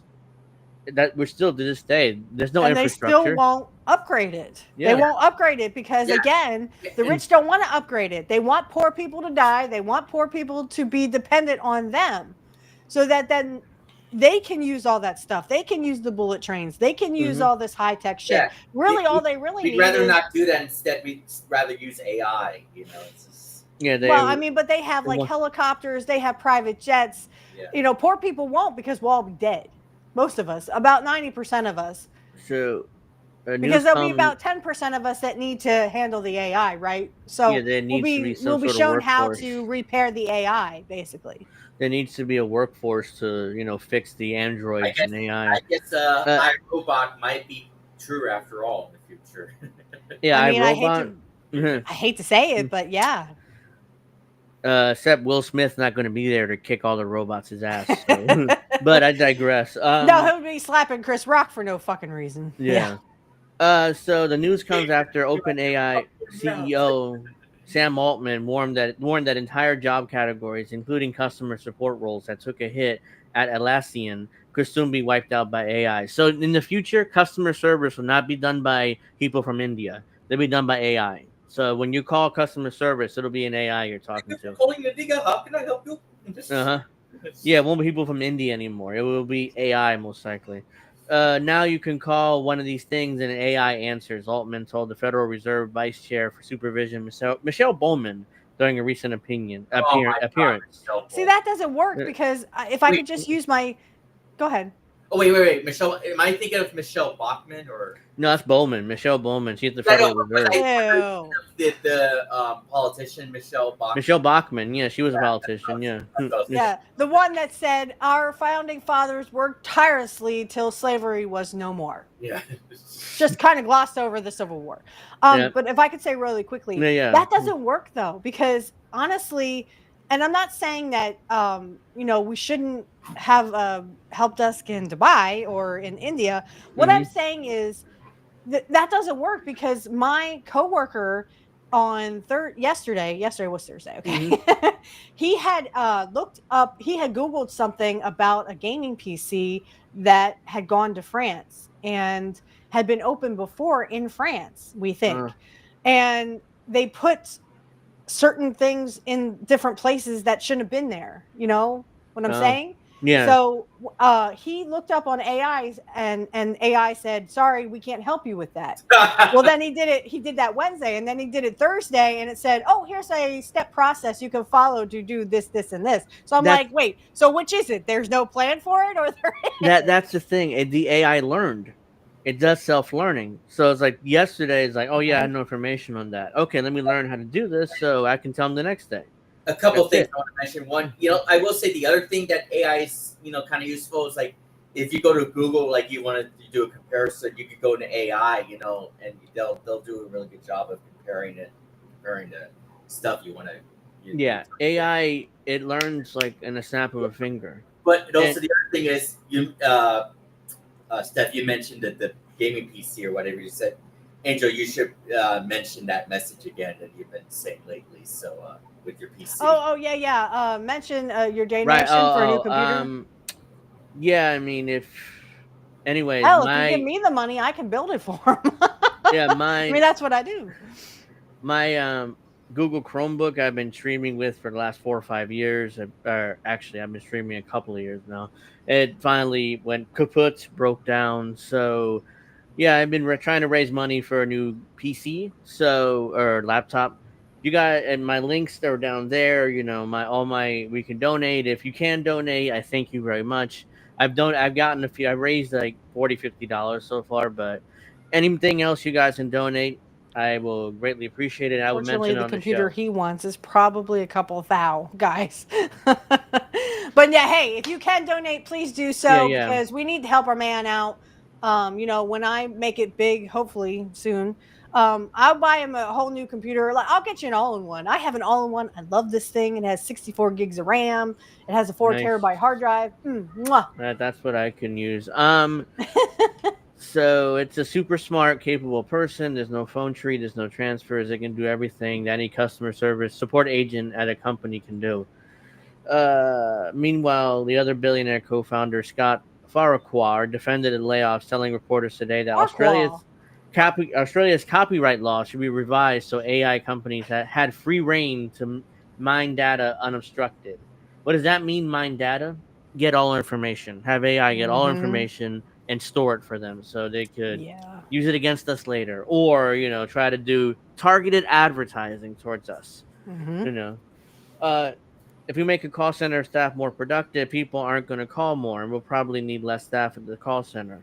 That we're still to this day. There's no infrastructure. They still won't upgrade it. Yeah. They won't upgrade it because again, the rich don't want to upgrade it. They want poor people to die. They want poor people to be dependent on them, so that then they can use all that stuff. They can use the bullet trains. They can use all this high tech shit. Yeah. Really, all they really need. We'd rather not do that. Instead, we'd rather use AI. You know. It's just... Well, I mean, but they have like helicopters. They have private jets. Yeah. You know, poor people won't because we'll all be dead. Most of us, about 90% of us. So, because there'll be about 10% of us that need to handle the AI, right? So we'll be shown how to repair the AI, basically. There needs to be a workforce to, you know, fix the androids and AI. I guess iRobot might be true after all in the future. Yeah, I mean, I hate to say it, but yeah. Except Will Smith's not going to be there to kick all the robots' ass. So. But I digress. No, he'll be slapping Chris Rock for no fucking reason. Yeah. So the news comes after OpenAI CEO Sam Altman warned that entire job categories, including customer support roles that took a hit at Atlassian, could soon be wiped out by AI. So in the future, customer service will not be done by people from India. They'll be done by AI. So when you call customer service, it'll be an AI you're talking to. Calling the digger, how can I help you? Yeah, it won't be people from India anymore. It will be AI most likely. Now you can call one of these things and an AI answers, Altman told the Federal Reserve Vice Chair for Supervision, Michelle Bowman, during a recent appearance. See, that doesn't work because if I could just use my... Go ahead. Oh, wait. Michelle, am I thinking of Michelle Bachmann or? No, that's Bowman. Michelle Bowman. She's the Federal Reserve. The politician, Michelle Bachmann. Michelle Bachmann, yeah, she was a politician, yeah. Yeah, the one that said, our founding fathers worked tirelessly till slavery was no more. Yeah. Just kind of glossed over the Civil War. But if I could say really quickly, that doesn't work, though, because honestly... And I'm not saying that, you know, we shouldn't have help desk in Dubai or in India. What I'm saying is that doesn't work because my coworker on yesterday was Thursday. Okay. He had he had Googled something about a gaming PC that had gone to France and had been opened before in France, we think. And they put certain things in different places that shouldn't have been there. You know what I'm saying? Yeah. So he looked up on AI and AI said, sorry, we can't help you with that. Well, then he did that Wednesday, and then he did it Thursday, and it said, oh, here's a step process you can follow to do this, this, and this. So I'm like, wait, so which is it? There's no plan for it, or there is? That's the thing. The AI learned. It does self-learning. So it's like yesterday is like, oh yeah, I had no information on that. Okay, let me learn how to do this so I can tell them the next day. A couple of things I want to mention. One, you know, I will say the other thing that AI is, you know, kind of useful is like if you go to Google, like you want to do a comparison, you could go to AI, you know, and they'll do a really good job of comparing the stuff you want to. Yeah, AI, it learns like in a snap of a finger. But also the other thing is, you, Steph, you mentioned that the gaming PC or whatever you said. Angel, you should mention that message again that you've been saying lately. So with your PC. Oh yeah. Mention your donation for a new computer. Yeah, I mean, if anyways, hell, if you give me the money, I can build it for him. Yeah, I mean, that's what I do. My Google Chromebook I've been streaming with for the last 4 or 5 years. Actually, I've been streaming a couple of years now. It finally went kaput, broke down. So, yeah, I've been trying to raise money for a new PC, or laptop. You got, and my links are down there. You know, we can donate. If you can donate, I thank you very much. I've gotten a few. I raised like $40-$50 so far, but anything else you guys can donate, I will greatly appreciate it. I will mention the on computer the show. he wants is probably a couple thou guys. But yeah, hey, if you can donate, please do so because we need to help our man out. You know, when I make it big, hopefully soon, I'll buy him a whole new computer. Like, I'll get you an all-in-one. I have an all-in-one. I love this thing. It has 64 gigs of RAM. It has a 4 terabyte hard drive. That's what I can use. So it's a super smart, capable person. There's no phone tree. There's no transfers. It can do everything that any customer service support agent at a company can do. Meanwhile, the other billionaire co-founder, Scott Farquhar, defended the layoffs, telling reporters today that Australia's copyright law should be revised so AI companies had free reign to mine data unobstructed. What does that mean, mine data? Get all information. Have AI get all information and store it for them so they could use it against us later. Or, you know, try to do targeted advertising towards us. You know, if we make a call center staff more productive, people aren't going to call more, and we'll probably need less staff at the call center.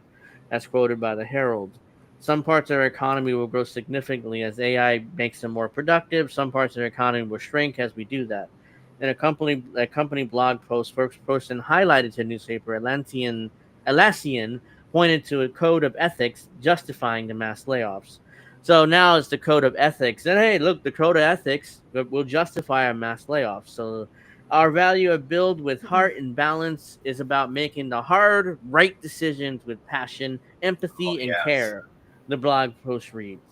That's quoted by the Herald. Some parts of our economy will grow significantly as AI makes them more productive. Some parts of our economy will shrink as we do that. In a company blog post, spokesperson highlighted to newspaper Atlassian pointed to a code of ethics justifying the mass layoffs. So now it's the code of ethics. And hey, look, the code of ethics will justify our mass layoffs. So our value of build with heart and balance is about making the hard, right decisions with passion, empathy, and care. The blog post reads.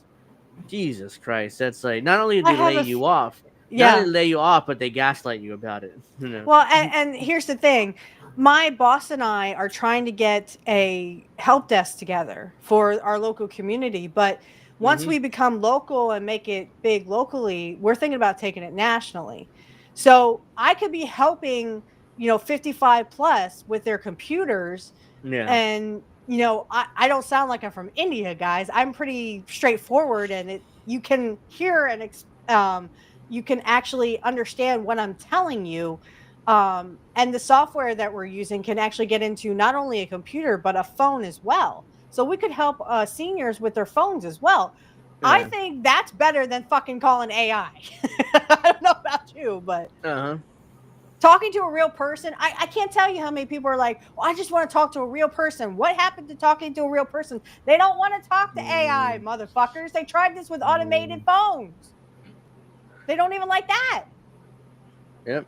Jesus Christ, that's like, not only do they lay you off, not only lay you off, but they gaslight you about it. You know? Well, and here's the thing. My boss and I are trying to get a help desk together for our local community. But once we become local and make it big locally, we're thinking about taking it nationally. So I could be helping, 55 plus with their computers. Yeah. And, I don't sound like I'm from India, guys. I'm pretty straightforward, and you can hear and you can actually understand what I'm telling you. And the software that we're using can actually get into not only a computer, but a phone as well. So we could help seniors with their phones as well. Yeah. I think that's better than fucking calling AI. I don't know about you, but talking to a real person, I can't tell you how many people are like, well, I just want to talk to a real person. What happened to talking to a real person? They don't want to talk to AI, motherfuckers. They tried this with automated phones. They don't even like that. Yep.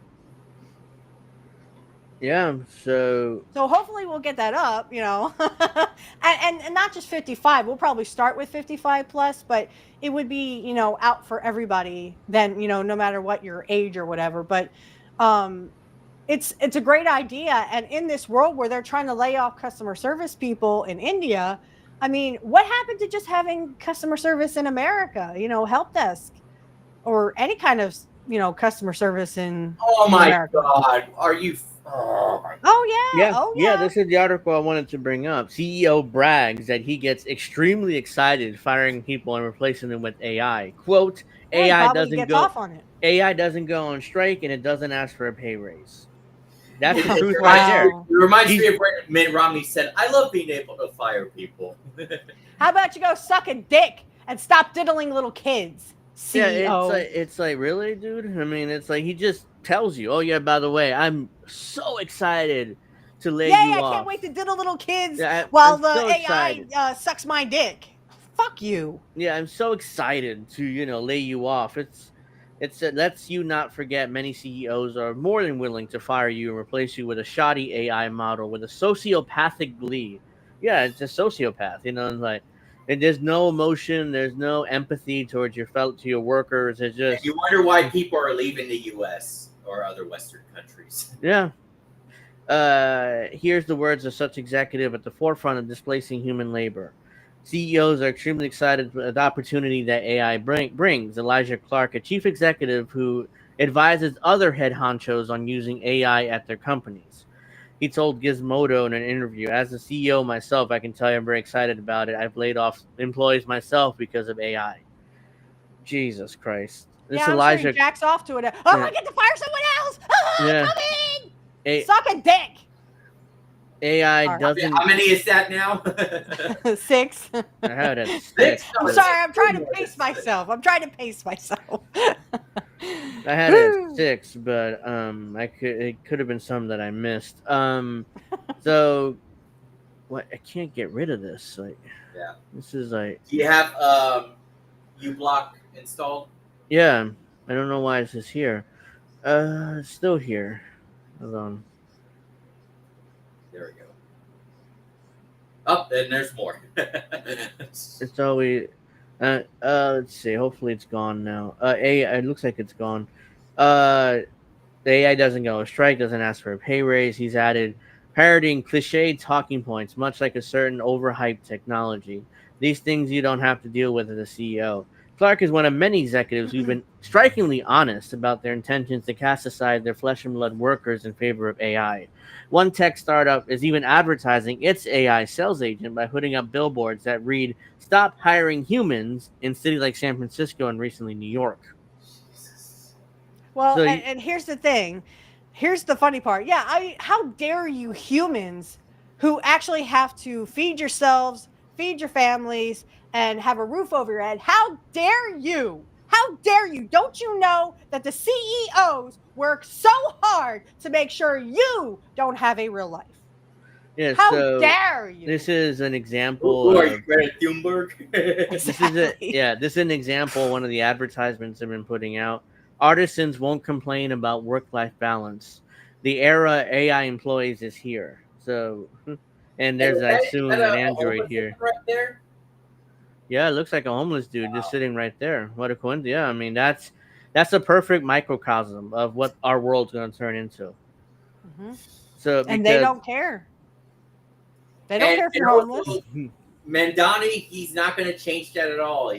Yeah, so hopefully we'll get that up, and not just 55. We'll probably start with 55 plus, but it would be, out for everybody then, no matter what your age or whatever. But it's a great idea. And in this world where they're trying to lay off customer service people in India, I mean, what happened to just having customer service in America, help desk or any kind of, customer service in America? God, are you... Yeah, this is the article I wanted to bring up. CEO brags that he gets extremely excited firing people and replacing them with AI. Quote, AI doesn't go on strike and it doesn't ask for a pay raise. That's the truth right there. It reminds me of when Mitt Romney said, I love being able to fire people. How about you go suck a dick and stop diddling little kids? CEO. Yeah, it's like, really, dude? I mean, it's like he just tells you, oh, yeah, by the way, I'm so excited to lay you off. I can't wait to diddle little kids while the AI sucks my dick. Fuck you. Yeah, I'm so excited to, lay you off. It lets you not forget many CEOs are more than willing to fire you and replace you with a shoddy AI model with a sociopathic glee. Yeah, it's a sociopath, and there's no emotion, there's no empathy towards to your workers. It's just, and you wonder why people are leaving the U.S. or other Western countries. Yeah. Here's the words of such executive at the forefront of displacing human labor. CEOs are extremely excited for the opportunity that AI brings. Elijah Clark, a chief executive who advises other head honchos on using AI at their companies. He told Gizmodo in an interview, "As a CEO myself, I can tell you I'm very excited about it. I've laid off employees myself because of AI." Jesus Christ. This Elijah sure he jacks off to it. Oh, I get to fire someone else. Come in. Suck a dick. AI doesn't. How many is that now? 6. I had it 6. I'm sorry. I'm trying to pace myself. I had it 6, but it could have been some that I missed. So what? I can't get rid of this. This is like. Do you have uBlock installed? Yeah, I don't know why this is here. It's still here. Hold on. There we go. Oh, and there's more. It's always. Let's see. Hopefully it's gone now. It looks like it's gone. The AI doesn't go on strike, doesn't ask for a pay raise. He's added parodying cliched talking points, much like a certain overhyped technology. These things you don't have to deal with as a CEO. Clark is one of many executives who've been strikingly honest about their intentions to cast aside their flesh and blood workers in favor of AI. One tech startup is even advertising its AI sales agent by putting up billboards that read, "Stop hiring humans," in cities like San Francisco and recently New York. Well, and here's the thing. Here's the funny part. Yeah, how dare you humans who actually have to feed yourselves, feed your families, and have a roof over your head. How dare you? How dare you? Don't you know that the CEOs work so hard to make sure you don't have a real life? Yeah, how dare you? This is an example. Who are you, Greta Thunberg? Exactly. This is an example. One of the advertisements have been putting out. Artisans won't complain about work-life balance. The era AI employees is here. So, and there's I assume an Android here. Right there. Yeah, it looks like a homeless dude just sitting right there. What a coincidence! Yeah, I mean that's a perfect microcosm of what our world's going to turn into. Mm-hmm. So, and they don't care. They don't care if you're homeless. Mandani, he's not going to change that at all.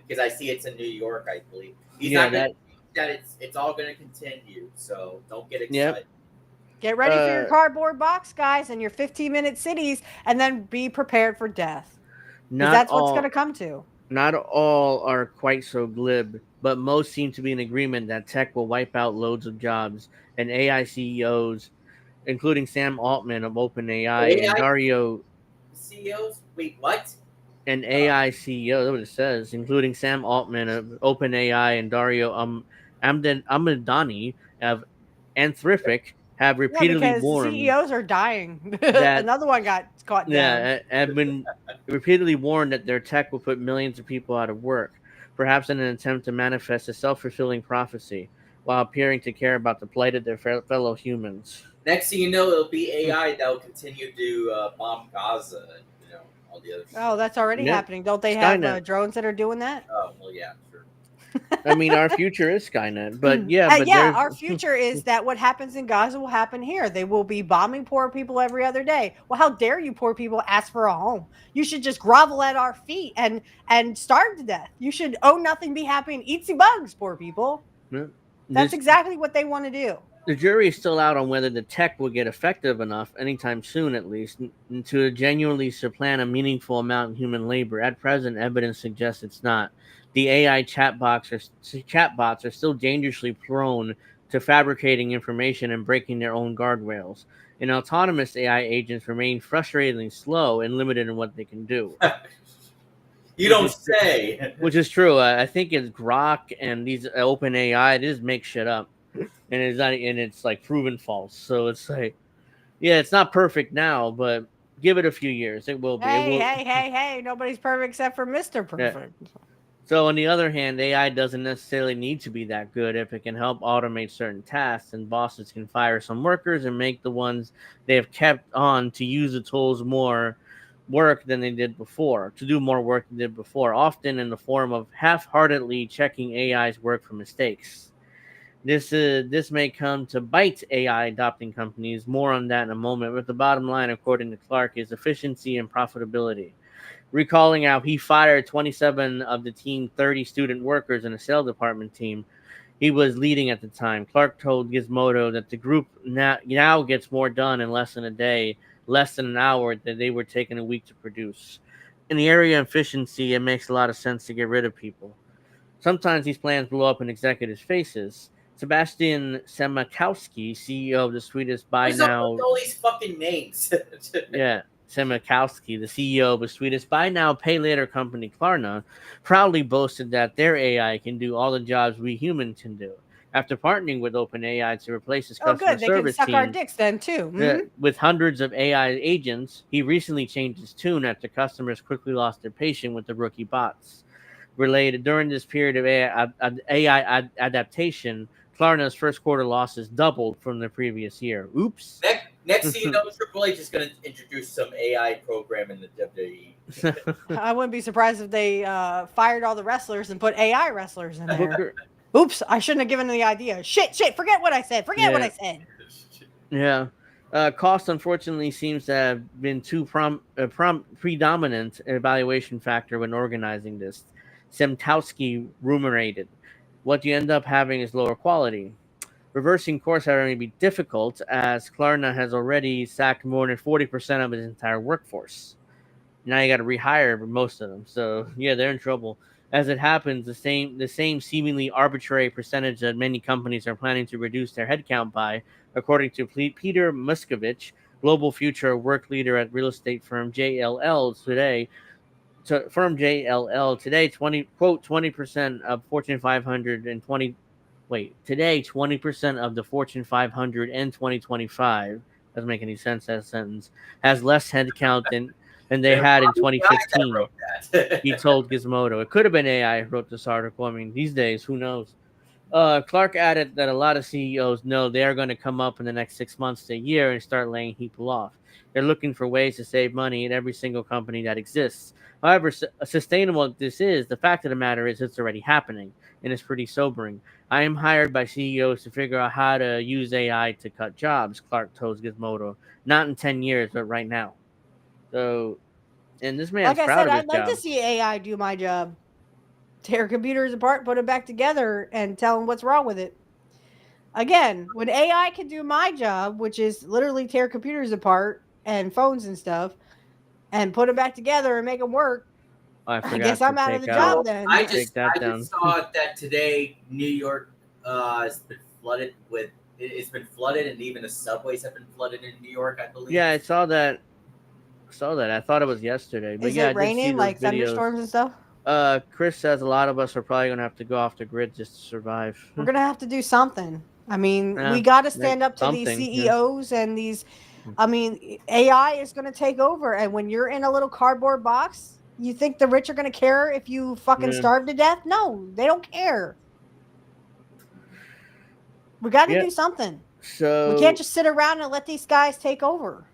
Because I see it's in New York, I believe. He's not going to change that. It's all going to continue. So don't get excited. Yep. Get ready for your cardboard box, guys, and your 15-minute cities, and then be prepared for death. That's what's going to come to. Not all are quite so glib, but most seem to be in agreement that tech will wipe out loads of jobs, and AI CEOs, including Sam Altman of OpenAI and Dario. CEOs? Wait, what? An AI CEO, that's what it says, including Sam Altman of OpenAI and Dario Amadani of Anthropic, have repeatedly warned. CEOs are dying. Another one got caught down. Yeah, have been repeatedly warned that their tech will put millions of people out of work, perhaps in an attempt to manifest a self-fulfilling prophecy, while appearing to care about the plight of their fellow humans. Next thing you know, it'll be AI that will continue to bomb Gaza and all the other stuff. Oh, that's already happening. Don't they have drones that are doing that? Oh, well, yeah. I mean, our future is Skynet, but our future is that what happens in Gaza will happen here. They will be bombing poor people every other day. Well, how dare you poor people ask for a home? You should just grovel at our feet and starve to death. You should own nothing, be happy, and eat some bugs, poor people. That's exactly what they want to do. The jury is still out on whether the tech will get effective enough, anytime soon at least, to genuinely supplant a meaningful amount of human labor. At present, evidence suggests it's not. The AI chatbots are still dangerously prone to fabricating information and breaking their own guardrails. And autonomous AI agents remain frustratingly slow and limited in what they can do. You don't say. Which is true. I think it's Grok and these open AI, they just make shit up. And it's like proven false. So it's like, yeah, it's not perfect now, but give it a few years. It will be. Hey, nobody's perfect except for Mr. Perfect. Yeah. So on the other hand, AI doesn't necessarily need to be that good if it can help automate certain tasks, and bosses can fire some workers and make the ones they have kept on to use the tools more work than they did before, to do more work than they did before, often in the form of half-heartedly checking AI's work for mistakes. This may come to bite AI adopting companies. More on that in a moment. But the bottom line, according to Clark, is efficiency and profitability. Recalling how he fired 27 of the team 30 student workers in a sales department team he was leading at the time, Clark told Gizmodo that the group now gets more done in less than a day, less than an hour that they were taking a week to produce. In the area of efficiency, it makes a lot of sense to get rid of people. Sometimes these plans blow up in executives' faces. Sebastian Semakowski, CEO of the Swedish buy now. All these fucking names. Yeah, Semakowski, the CEO of the Swedish buy now, pay later company Klarna, proudly boasted that their AI can do all the jobs we humans can do. After partnering with OpenAI to replace his customer good. They service can suck team our dicks then too. Mm-hmm. with hundreds of AI agents, he recently changed his tune after customers quickly lost their patience with the rookie bots. Related during this period of AI adaptation, Klarna's first quarter losses doubled from the previous year. Oops. Next thing you know, Triple H is going to introduce some AI program in the WWE. I wouldn't be surprised if they fired all the wrestlers and put AI wrestlers in there. Oops, I shouldn't have given them the idea. Shit, forget what I said. What I said. Yeah. Cost, unfortunately, seems to have been too predominant evaluation factor when organizing this. Semtowski rumorated. What you end up having is lower quality. Reversing course, however, may be difficult, as Klarna has already sacked more than 40% of its entire workforce. Now you got to rehire most of them. So yeah, they're in trouble. As it happens, the same seemingly arbitrary percentage that many companies are planning to reduce their headcount by, according to Peter Muskovich, global future work leader at real estate firm JLL today. Today, 20% of Fortune 500 and 20% of the Fortune 500 in 2025 doesn't make any sense. That sentence has less headcount than they had in 2015. He told Gizmodo. It could have been AI who wrote this article. I mean, these days, who knows? Clark added that a lot of CEOs know they are going to come up in the next 6 months to a year and start laying people off. They're looking for ways to save money in every single company that exists. However sustainable this is, the fact of the matter is it's already happening, and it's pretty sobering. I am hired by CEOs to figure out how to use AI to cut jobs, Clark told Gizmodo. Not in 10 years, but right now. So, and this man's proud of his job. I'd like to see AI do my job. Tear computers apart, put them back together, and tell them what's wrong with it. Again, when AI can do my job, which is literally tear computers apart and phones and stuff, and put them back together and make them work, I guess I'm out of the job then. I just saw that today New York has been flooded with. It's been flooded, and even the subways have been flooded in New York, I believe. Yeah, I saw that. I thought it was yesterday. But is it raining, like thunderstorms and stuff? Chris says a lot of us are probably going to have to go off the grid just to survive. We're going to have to do something. I mean, we got to stand up to these CEOs and these. I mean, AI is going to take over. And when you're in a little cardboard box, you think the rich are going to care if you fucking starve to death? No, they don't care. We got to do something. So we can't just sit around and let these guys take over.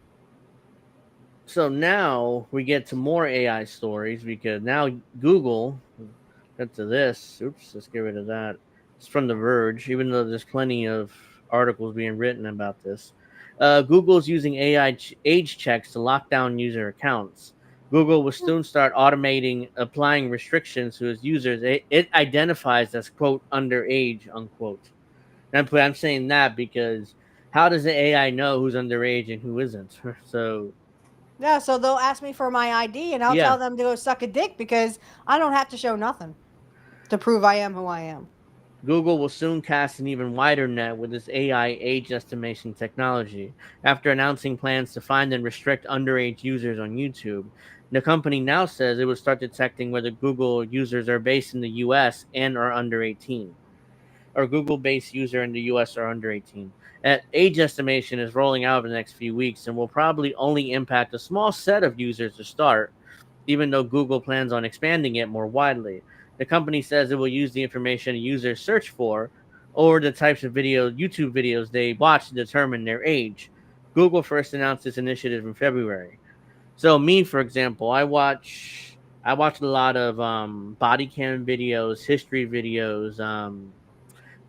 So now we get to more AI stories because now Google, get to this. Oops, let's get rid of that. It's from The Verge, even though there's plenty of articles being written about this. Google's using AI age checks to lock down user accounts. Google will soon start applying restrictions to its users. It identifies as, quote, underage, unquote. And I'm saying that because how does the AI know who's underage and who isn't? So... yeah, so they'll ask me for my ID, and I'll tell them to go suck a dick because I don't have to show nothing to prove I am who I am. Google will soon cast an even wider net with its AI age estimation technology. After announcing plans to find and restrict underage users on YouTube, the company now says it will start detecting whether Google users are based in the U.S. and are under 18. Or Google-based user in the U.S. are under 18. Age estimation is rolling out over the next few weeks and will probably only impact a small set of users to start, even though Google plans on expanding it more widely. The company says it will use the information users search for or the types of YouTube videos they watch to determine their age. Google first announced this initiative in February. So me, for example, I watch a lot of body cam videos, history videos,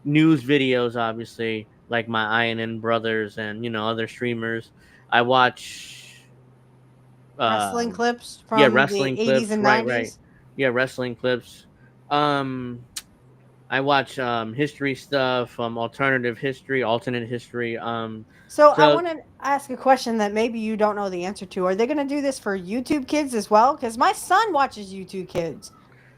news videos, obviously, like my INN brothers and other streamers. I watch wrestling clips from yeah, the wrestling 80s clips, and right, 90s. right. Yeah, wrestling clips. I watch history stuff, alternate history. So I want to ask a question that maybe you don't know the answer to. Are they going to do this for YouTube Kids as well? Because my son watches YouTube Kids,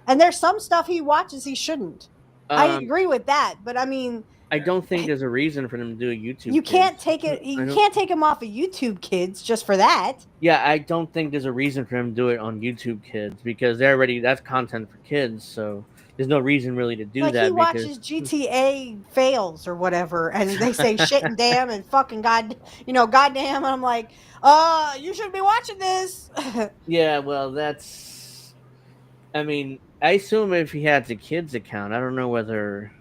and there's some stuff he watches he shouldn't. I agree with that, but I mean, I don't think there's a reason for them to do a YouTube. You can't take it. You can't take him off of YouTube Kids just for that. Yeah, I don't think there's a reason for him to do it on YouTube Kids because that's content for kids. So there's no reason really to do that. He watches GTA fails or whatever, and they say shit and damn and fucking goddamn, and I'm like, you shouldn't be watching this. Yeah, well, that's. I mean, I assume if he has a kids account, I don't know whether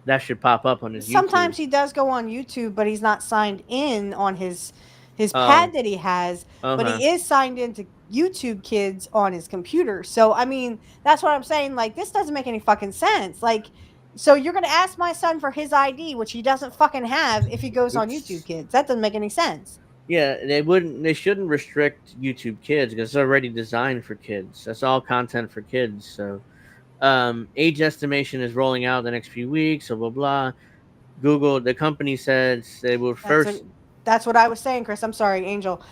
that should pop up on his Sometimes YouTube. he does go on YouTube, but he's not signed in on his pad that he has, but he is signed into YouTube Kids on his computer. So, I mean, that's what I'm saying. Like, this doesn't make any fucking sense. Like, so you're going to ask my son for his ID, which he doesn't fucking have if he goes on YouTube Kids. That doesn't make any sense. Yeah, they shouldn't restrict YouTube Kids because it's already designed for kids. That's all content for kids. So, age estimation is rolling out the next few weeks, blah, blah, blah. Google, the company says they will first. That's what I was saying, Chris. I'm sorry, Angel.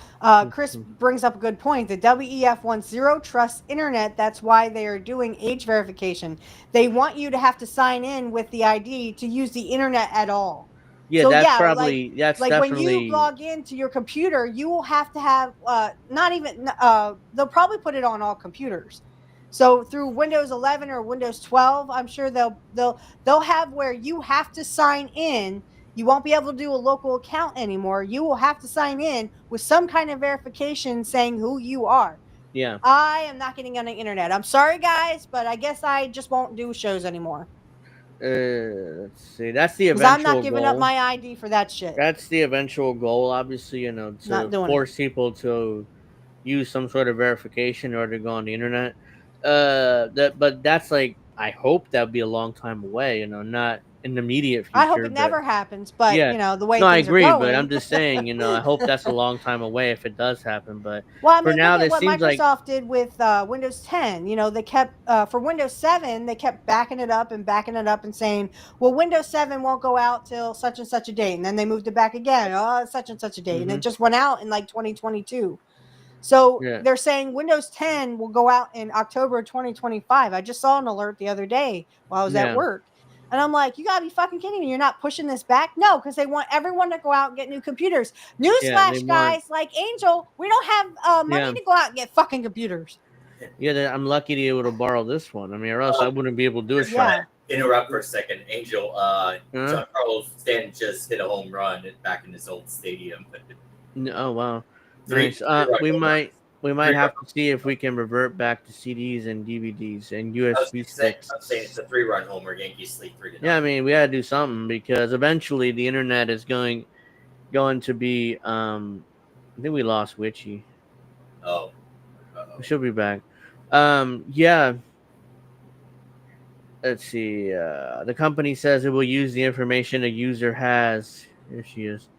Chris brings up a good point. The WEF wants zero trust internet. That's why they are doing age verification. They want you to have to sign in with the ID to use the internet at all. Yeah, so, that's probably that's definitely when you log into your computer, you will have to have they'll probably put it on all computers. So through Windows 11 or Windows 12, I'm sure they'll have where you have to sign in. You won't be able to do a local account anymore. You will have to sign in with some kind of verification saying who you are. Yeah. I am not getting on the internet. I'm sorry, guys, but I guess I just won't do shows anymore. Let's see. That's the eventual I'm not giving goal. up my ID for that shit. That's the eventual goal, obviously, to force people to use some sort of verification in order to go on the internet. But that's like, I hope that'll be a long time away, not in the immediate future. I hope it never happens, but the way things I agree, are going. but I'm just saying, I hope that's a long time away if it does happen. But for now, look at what Microsoft did with Windows 10. They kept for Windows 7, they kept backing it up and saying, well, Windows 7 won't go out till such and such a date, and then they moved it back again, such and such a date, and it just went out in like 2022. So they're saying Windows 10 will go out in October 2025. I just saw an alert the other day while I was at work. And I'm like, you got to be fucking kidding me. You're not pushing this back? No, because they want everyone to go out and get new computers. Newsflash, guys, like Angel, we don't have money to go out and get fucking computers. Yeah, I'm lucky to be able to borrow this one. I mean, or else I wouldn't be able to do it. Interrupt for a second. Angel, John Carlos Stanton just hit a home run back in his old stadium. Oh, wow. Nice. We might have to see if we can revert back to CDs and DVDs and USB sticks. I'm saying it's a 3-run homer. Yankees sleep 3-0. Yeah, I mean, we gotta do something because eventually the internet is going to be. I think we lost Witchy. Oh, she'll be back. Yeah. Let's see. The company says it will use the information a user has. Here she is.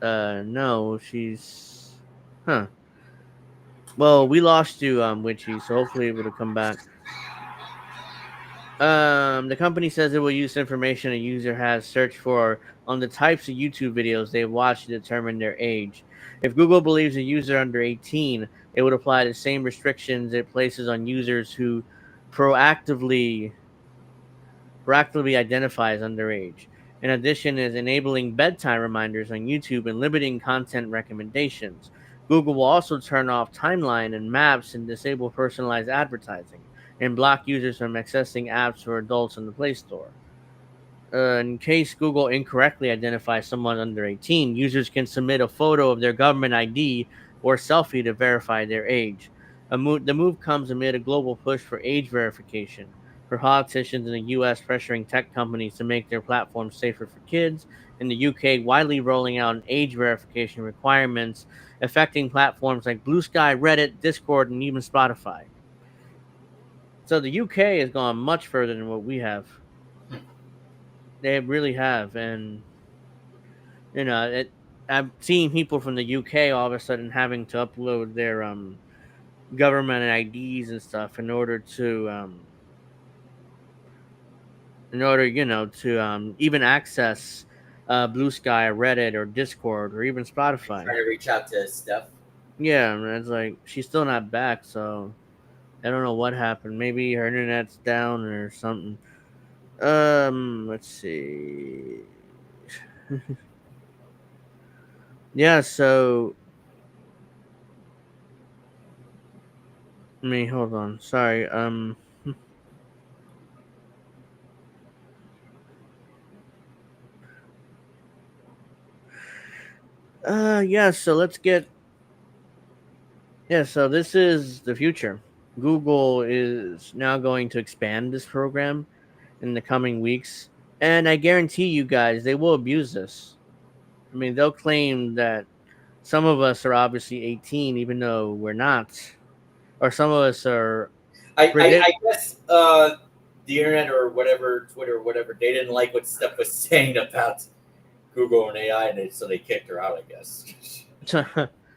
No, she's. Huh. Well, we lost you, Witchy, so hopefully it will come back. The company says it will use information a user has searched for on the types of YouTube videos they watch to determine their age. If Google believes a user under 18, it would apply the same restrictions it places on users who proactively identify as underage. In addition, is enabling bedtime reminders on YouTube and limiting content recommendations. Google will also turn off timeline and maps and disable personalized advertising and block users from accessing apps for adults in the Play Store. In case Google incorrectly identifies someone under 18, users can submit a photo of their government ID or selfie to verify their age. The move comes amid a global push for age verification, for politicians in the U.S. pressuring tech companies to make their platforms safer for kids. In the UK, widely rolling out age verification requirements affecting platforms like Blue Sky, Reddit, Discord, and even Spotify. So the UK has gone much further than what we have. They really have, and I've seen people from the UK all of a sudden having to upload their government IDs and stuff in order to even access Blue Sky, Reddit, or Discord, or even Spotify. Trying to reach out to Steph. Yeah, and it's like she's still not back, so I don't know what happened. Maybe her internet's down or something. Let's see. Yeah, so hold on. Sorry. Yeah, so let's get. Yeah, so this is the future. Google is now going to expand this program in the coming weeks, and I guarantee you guys they will abuse this. I mean, they'll claim that some of us are obviously 18, even though we're not, or some of us are. I guess the internet or whatever, Twitter or whatever, they didn't like what Steph was saying about Google and AI, and so they kicked her out, I guess.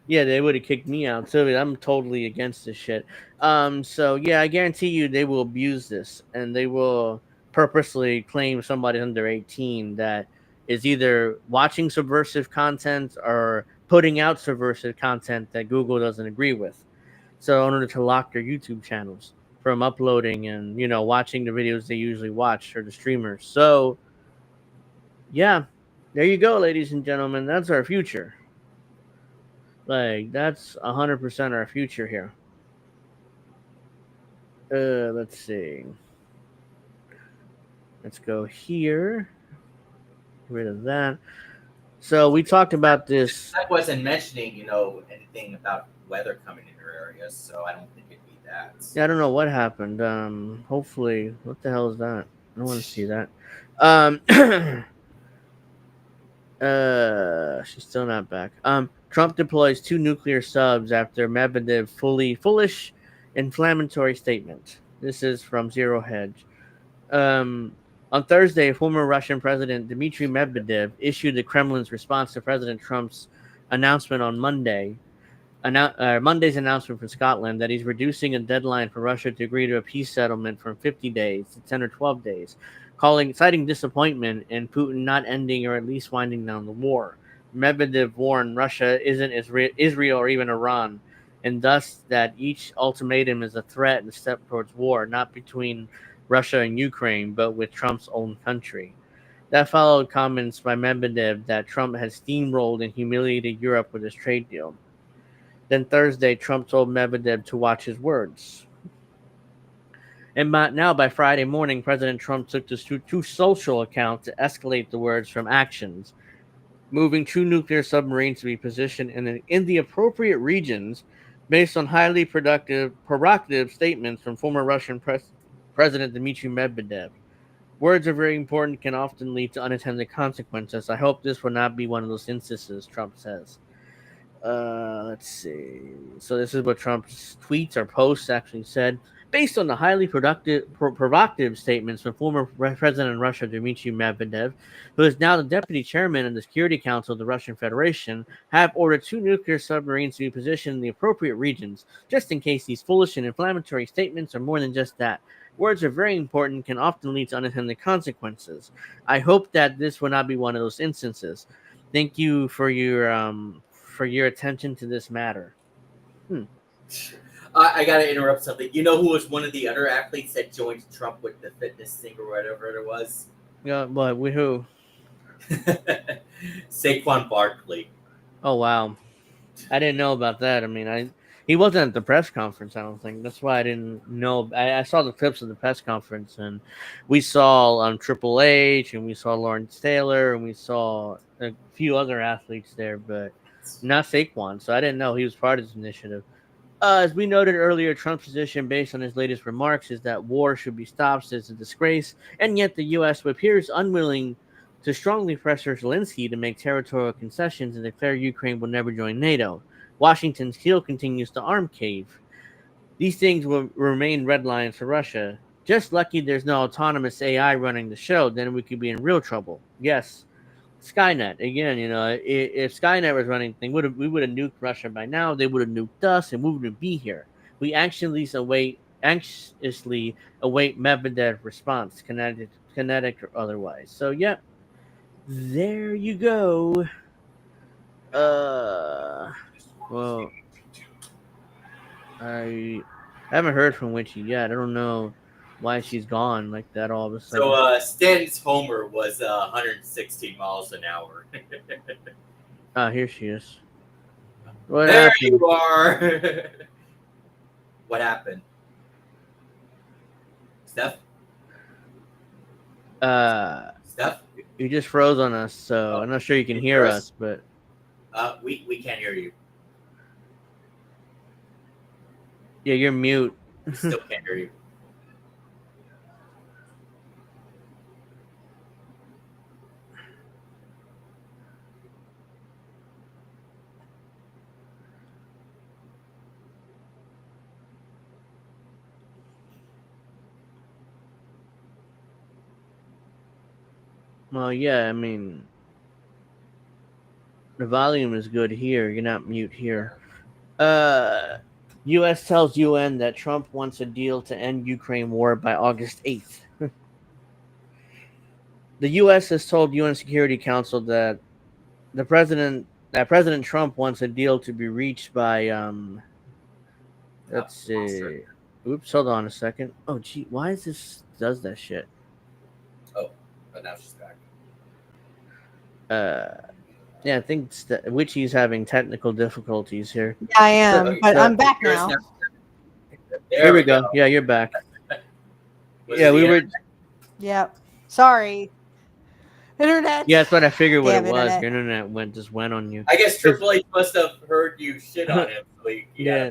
Yeah, they would have kicked me out too. I'm totally against this shit. So yeah, I guarantee you they will abuse this, and they will purposely claim somebody under 18 that is either watching subversive content or putting out subversive content that Google doesn't agree with. So in order to lock their YouTube channels from uploading and watching the videos they usually watch, or the streamers. So yeah, there you go, ladies and gentlemen. That's our future. Like, that's 100% our future here. Let's see. Let's go here. Get rid of that. So we talked about this. I wasn't mentioning, anything about weather coming in your area, so I don't think it'd be that. Yeah, I don't know what happened. Hopefully, what the hell is that? I don't want to see that. She's still not back. Trump deploys 2 nuclear subs after Medvedev foolish inflammatory statement. This is from Zero Hedge. On Thursday, former Russian President Dmitry Medvedev issued the Kremlin's response to President Trump's announcement on Monday's announcement from Scotland that he's reducing a deadline for Russia to agree to a peace settlement from 50 days to 10 or 12 days, citing disappointment in Putin not ending or at least winding down the war. Medvedev warned Russia isn't Israel or even Iran, and thus that each ultimatum is a threat and a step towards war, not between Russia and Ukraine, but with Trump's own country. That followed comments by Medvedev that Trump has steamrolled and humiliated Europe with his trade deal. Then Thursday, Trump told Medvedev to watch his words. And by Friday morning, President Trump took to social account to escalate the words from actions, moving 2 nuclear submarines to be positioned in the appropriate regions based on highly provocative statements from former Russian President Dmitry Medvedev. Words are very important, can often lead to unintended consequences. I hope this will not be one of those instances, Trump says. Let's see. So this is what Trump's tweets or posts actually said. Based on the highly provocative statements from former President of Russia, Dmitry Medvedev, who is now the deputy chairman of the Security Council of the Russian Federation, have ordered 2 nuclear submarines to be positioned in the appropriate regions, just in case these foolish and inflammatory statements are more than just that. Words are very important, can often lead to unintended consequences. I hope that this will not be one of those instances. Thank you for your attention to this matter. I gotta interrupt something. You know who was one of the other athletes that joined Trump with the fitness thing or whatever it was? Yeah, but with who? Saquon Barkley. Oh wow, I didn't know about that. I mean, he wasn't at the press conference. I don't think that's why I didn't know. I saw the clips of the press conference, and we saw Triple H, and we saw Lawrence Taylor, and we saw a few other athletes there, but not Saquon. So I didn't know he was part of this initiative. As we noted earlier, Trump's position based on his latest remarks is that war should be stopped as a disgrace, and yet the U.S. appears unwilling to strongly pressure Zelensky to make territorial concessions and declare Ukraine will never join NATO. Washington still continues to arm Kyiv. These things will remain red lines for Russia. Just lucky there's no autonomous AI running the show, then we could be in real trouble. Yes, Skynet again. If Skynet was running thing, we would have nuked Russia by now. They would have nuked us, and we wouldn't be here. We anxiously await Medvedev's response, kinetic or otherwise. So, yeah, there you go. Well, I haven't heard from Witchy yet. I don't know why she's gone like that all of a sudden. So Stan's Homer was 116 miles an hour. Here she is. What there happened? You are. What happened? Steph? Steph? You just froze on us, so I'm not sure you can hear us, but we can't hear you. Yeah, you're mute. Still can't hear you. Well, yeah, I mean, the volume is good here. You're not mute here. U.S. tells UN that Trump wants a deal to end Ukraine war by August 8th. The U.S. has told UN Security Council that President Trump wants a deal to be reached by let's see. Oops, hold on a second. Oh, gee, why is this does that shit? Oh, but now she's back. Yeah, I think Witchy's having technical difficulties here. Yeah, I am, but I'm back now. There we go. Yeah, you're back. Yeah, we were. Yep. Sorry. Internet. Yeah, that's what I figured what it was. Your internet went on you. I guess Triple H must have heard you shit on him. Yeah.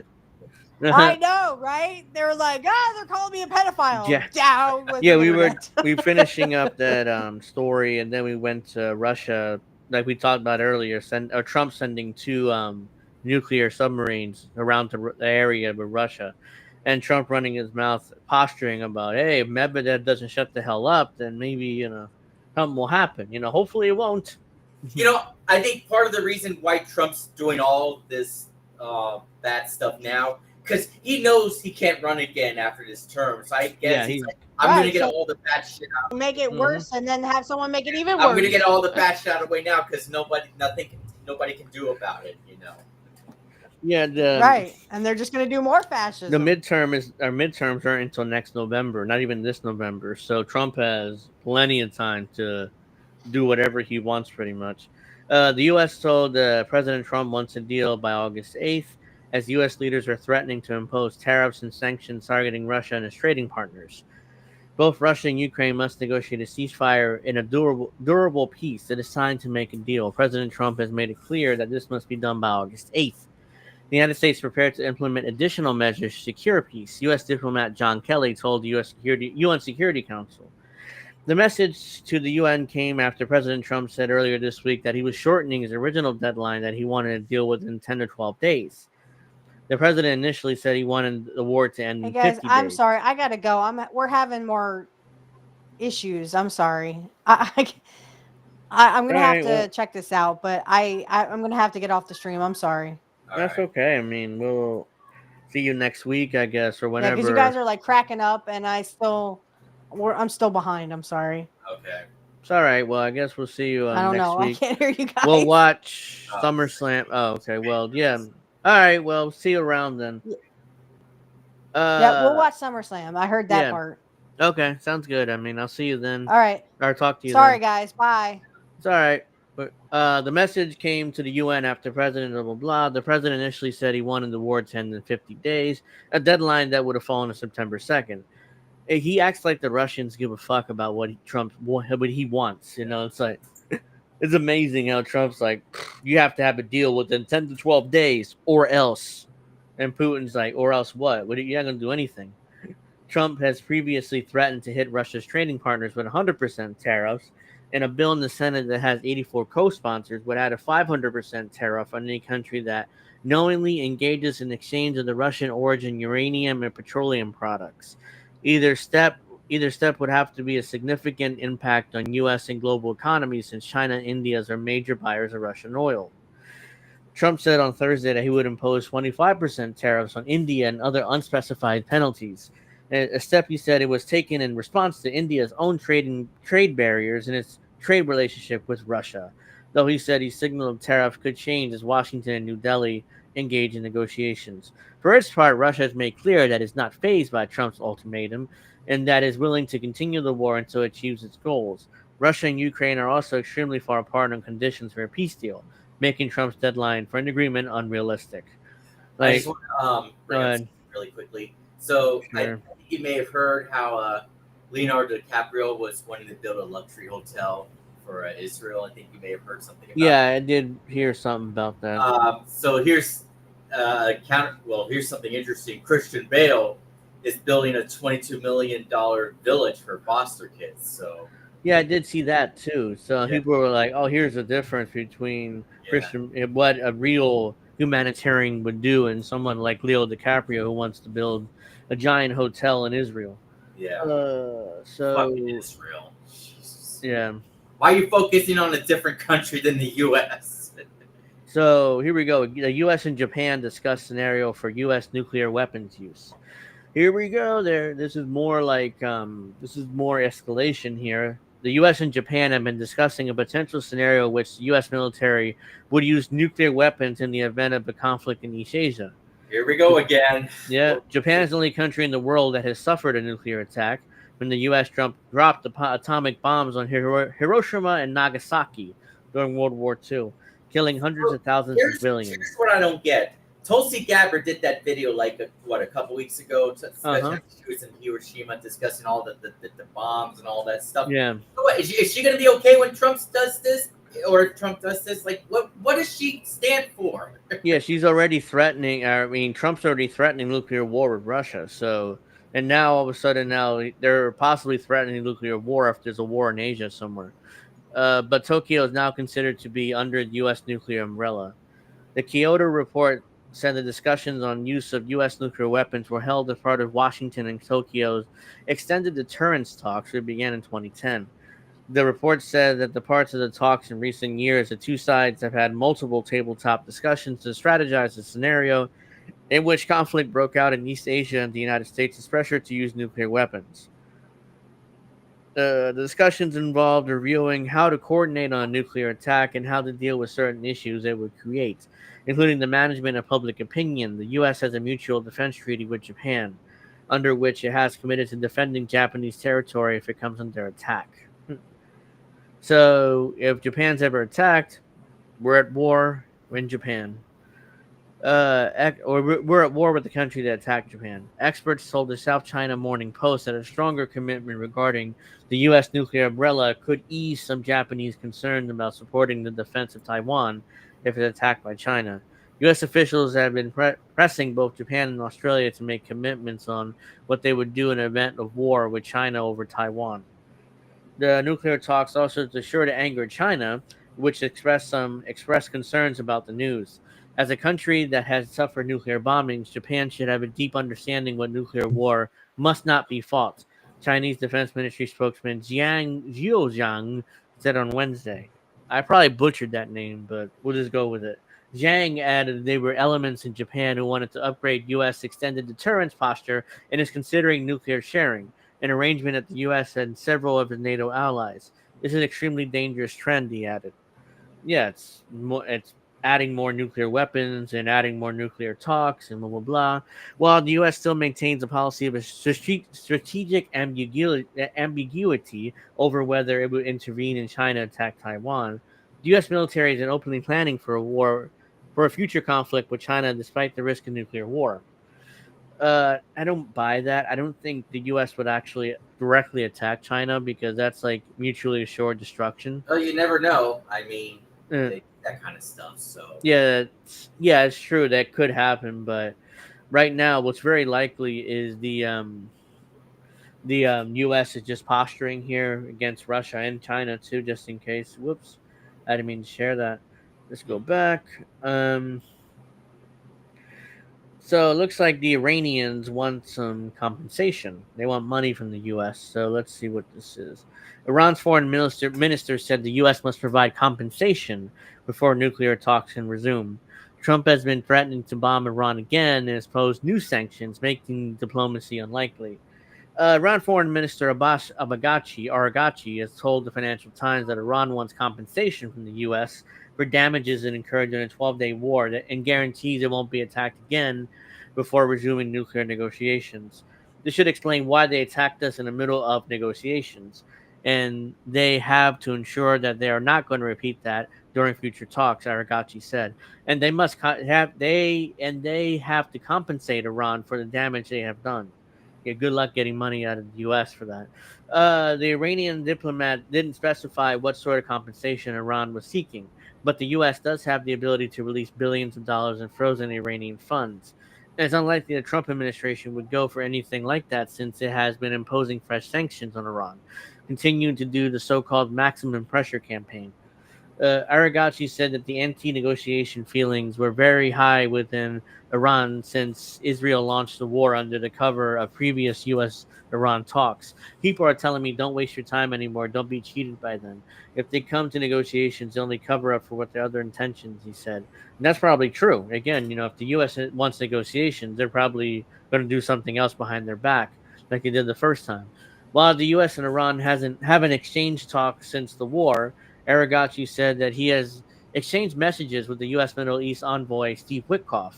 I know, right? They were like, they're calling me a pedophile. Yeah. Down with yeah, we were finishing up that story, and then we went to Russia, like we talked about earlier. Trump sending 2 nuclear submarines around the area of Russia, and Trump running his mouth, posturing about, hey, if Medvedev doesn't shut the hell up, then maybe something will happen. Hopefully it won't. I think part of the reason why Trump's doing all this bad stuff now, because he knows he can't run again after this term. So I guess he's like, I'm going to get all the bad shit out. Make it worse and then have someone make it even worse. I'm going to get all the bad shit out of the way now because nobody can do about it, Yeah, right, and they're just going to do more fascism. The midterms aren't until next November, not even this November. So Trump has plenty of time to do whatever he wants, pretty much. The U.S. told President Trump wants a deal by August 8th, as U.S. leaders are threatening to impose tariffs and sanctions targeting Russia and its trading partners. Both Russia and Ukraine must negotiate a ceasefire in a durable peace that is signed to make a deal. President Trump has made it clear that this must be done by August 8th. The United States prepared to implement additional measures to secure peace, U.S. diplomat John Kelly told the UN Security Council. The message to the UN came after President Trump said earlier this week that he was shortening his original deadline that he wanted to deal within 10 to 12 days. The president initially said he wanted the war to end in 50 days. I'm sorry. I got to go. We're having more issues. I'm sorry. I'm going to have to check this out, but I'm going to have to get off the stream. I'm sorry. That's okay. I mean, we'll see you next week, I guess, or whenever. Yeah, because you guys are like cracking up, and I'm still behind. I'm sorry. Okay. It's all right. Well, I guess we'll see you I don't next know. week. I can't hear you guys. We'll watch SummerSlam. Oh, okay. Well, yeah. All right. Well, see you around then. Yeah, we'll watch SummerSlam. I heard that part. Okay, sounds good. I mean, I'll see you then. All right. Or talk to you Sorry, then. guys. Bye. It's all right. But the message came to the UN after President blah, blah, blah. The president initially said he wanted the war to end in 50 days, a deadline that would have fallen on September 2nd. He acts like the Russians give a fuck about what he wants. It's like, it's amazing how Trump's like, you have to have a deal within 10 to 12 days or else. And Putin's like, or else what? You're not going to do anything. Trump has previously threatened to hit Russia's trading partners with 100% tariffs, and a bill in the Senate that has 84 co-sponsors would add a 500% tariff on any country that knowingly engages in exchange of the Russian origin uranium and petroleum products. Either step would have to be a significant impact on U.S. and global economies, since China and India are major buyers of Russian oil. Trump said on Thursday that he would impose 25% tariffs on India and other unspecified penalties. A step he said it was taken in response to India's own trade barriers and its trade relationship with Russia. Though he said he signaled tariff could change as Washington and New Delhi engage in negotiations. For its part, Russia has made clear that it's not fazed by Trump's ultimatum and that is willing to continue the war until it achieves its goals. Russia and Ukraine are also extremely far apart on conditions for a peace deal, making Trump's deadline for an agreement unrealistic. I just want to bring up something really quickly. So Sure. I think you may have heard how Leonardo DiCaprio was wanting to build a luxury hotel for Israel. I think you may have heard something about Yeah, I did hear something about that. So here's here's something interesting. Christian Bale is building a $22 million village for foster kids. So yeah, I did see that too. So people were like, "Oh, here's the difference between what a real humanitarian would do, and someone like Leo DiCaprio who wants to build a giant hotel in Israel." Yeah. Fucking Israel. Jesus. Yeah. Why are you focusing on a different country than the U.S.? So here we go. The U.S. and Japan discuss scenario for U.S. nuclear weapons use. Here we go. This is more like this is more escalation here. The U.S. and Japan have been discussing a potential scenario in which the U.S. military would use nuclear weapons in the event of a conflict in East Asia. Here we go again. Yeah, Japan is the only country in the world that has suffered a nuclear attack when the U.S. dropped atomic bombs on Hiroshima and Nagasaki during World War II, killing hundreds of thousands of civilians. Here's what I don't get. Tulsi Gabbard did that video a couple weeks ago. She was in Hiroshima discussing all the bombs and all that stuff. Yeah. So what, is she going to be okay when Trump does this? Or if Trump does this? Like, what does she stand for? Yeah, she's already threatening. I mean, Trump's already threatening nuclear war with Russia. So, and now all of a sudden, they're possibly threatening nuclear war if there's a war in Asia somewhere. But Tokyo is now considered to be under the U.S. nuclear umbrella. The Kyoto report said the discussions on use of U.S. nuclear weapons were held as part of Washington and Tokyo's extended deterrence talks, which began in 2010. The report said that the parts of the talks in recent years, the two sides have had multiple tabletop discussions to strategize a scenario in which conflict broke out in East Asia and the United States' pressure to use nuclear weapons. The discussions involved reviewing how to coordinate on a nuclear attack and how to deal with certain issues it would create, including the management of public opinion. The U.S. has a mutual defense treaty with Japan, under which it has committed to defending Japanese territory if it comes under attack. So, if Japan's ever attacked, we're at war in Japan. Or we're at war with the country that attacked Japan. Experts told the South China Morning Post that a stronger commitment regarding the U.S. nuclear umbrella could ease some Japanese concerns about supporting the defense of Taiwan if it's attacked by China. U.S. officials have been pressing both Japan and Australia to make commitments on what they would do in an event of war with China over Taiwan. The nuclear talks also are sure to anger China, which expressed concerns about the news. As a country that has suffered nuclear bombings, Japan should have a deep understanding what nuclear war must not be fought, Chinese Defense Ministry spokesman Jiang Zhuojiang said on Wednesday. I probably butchered that name, but we'll just go with it. Jiang added there were elements in Japan who wanted to upgrade U.S. extended deterrence posture and is considering nuclear sharing, an arrangement at the U.S. and several of its NATO allies. This is an extremely dangerous trend, he added. Yeah, it's adding more nuclear weapons and adding more nuclear talks and blah, blah, blah. While the U.S. still maintains a policy of a strategic ambiguity over whether it would intervene in China attack Taiwan, the U.S. military is openly planning for a future conflict with China despite the risk of nuclear war. I don't buy that. I don't think the U.S. would actually directly attack China because that's like mutually assured destruction. Oh, you never know. I mean, that kind of stuff. So yeah, it's true that could happen, but right now, what's very likely is the U.S. is just posturing here against Russia and China too, just in case. Whoops, I didn't mean to share that. Let's go back. So it looks like the Iranians want some compensation. They want money from the U.S. So let's see what this is. Iran's foreign minister said the U.S. must provide compensation before nuclear talks can resume. Trump has been threatening to bomb Iran again and has posed new sanctions, making diplomacy unlikely. Iran Foreign Minister Abbas Araghchi has told the Financial Times that Iran wants compensation from the U.S. for damages it incurred during a 12-day war and guarantees it won't be attacked again before resuming nuclear negotiations. This should explain why they attacked us in the middle of negotiations, and they have to ensure that they are not going to repeat that during future talks, Araghchi said. And they must have to compensate Iran for the damage they have done. Yeah, good luck getting money out of the U.S. for that. The Iranian diplomat didn't specify what sort of compensation Iran was seeking, but the U.S. does have the ability to release billions of dollars in frozen Iranian funds. And it's unlikely the Trump administration would go for anything like that since it has been imposing fresh sanctions on Iran, continuing to do the so-called maximum pressure campaign. Araghchi said that the anti-negotiation feelings were very high within Iran since Israel launched the war under the cover of previous U.S.-Iran talks. People are telling me, don't waste your time anymore. Don't be cheated by them. If they come to negotiations, they only cover up for what their other intentions, he said. And that's probably true. Again, if the U.S. wants negotiations, they're probably going to do something else behind their back, like they did the first time. While the U.S. and Iran haven't exchanged talks since the war, Araghchi said that he has exchanged messages with the U.S. Middle East envoy Steve Witkoff.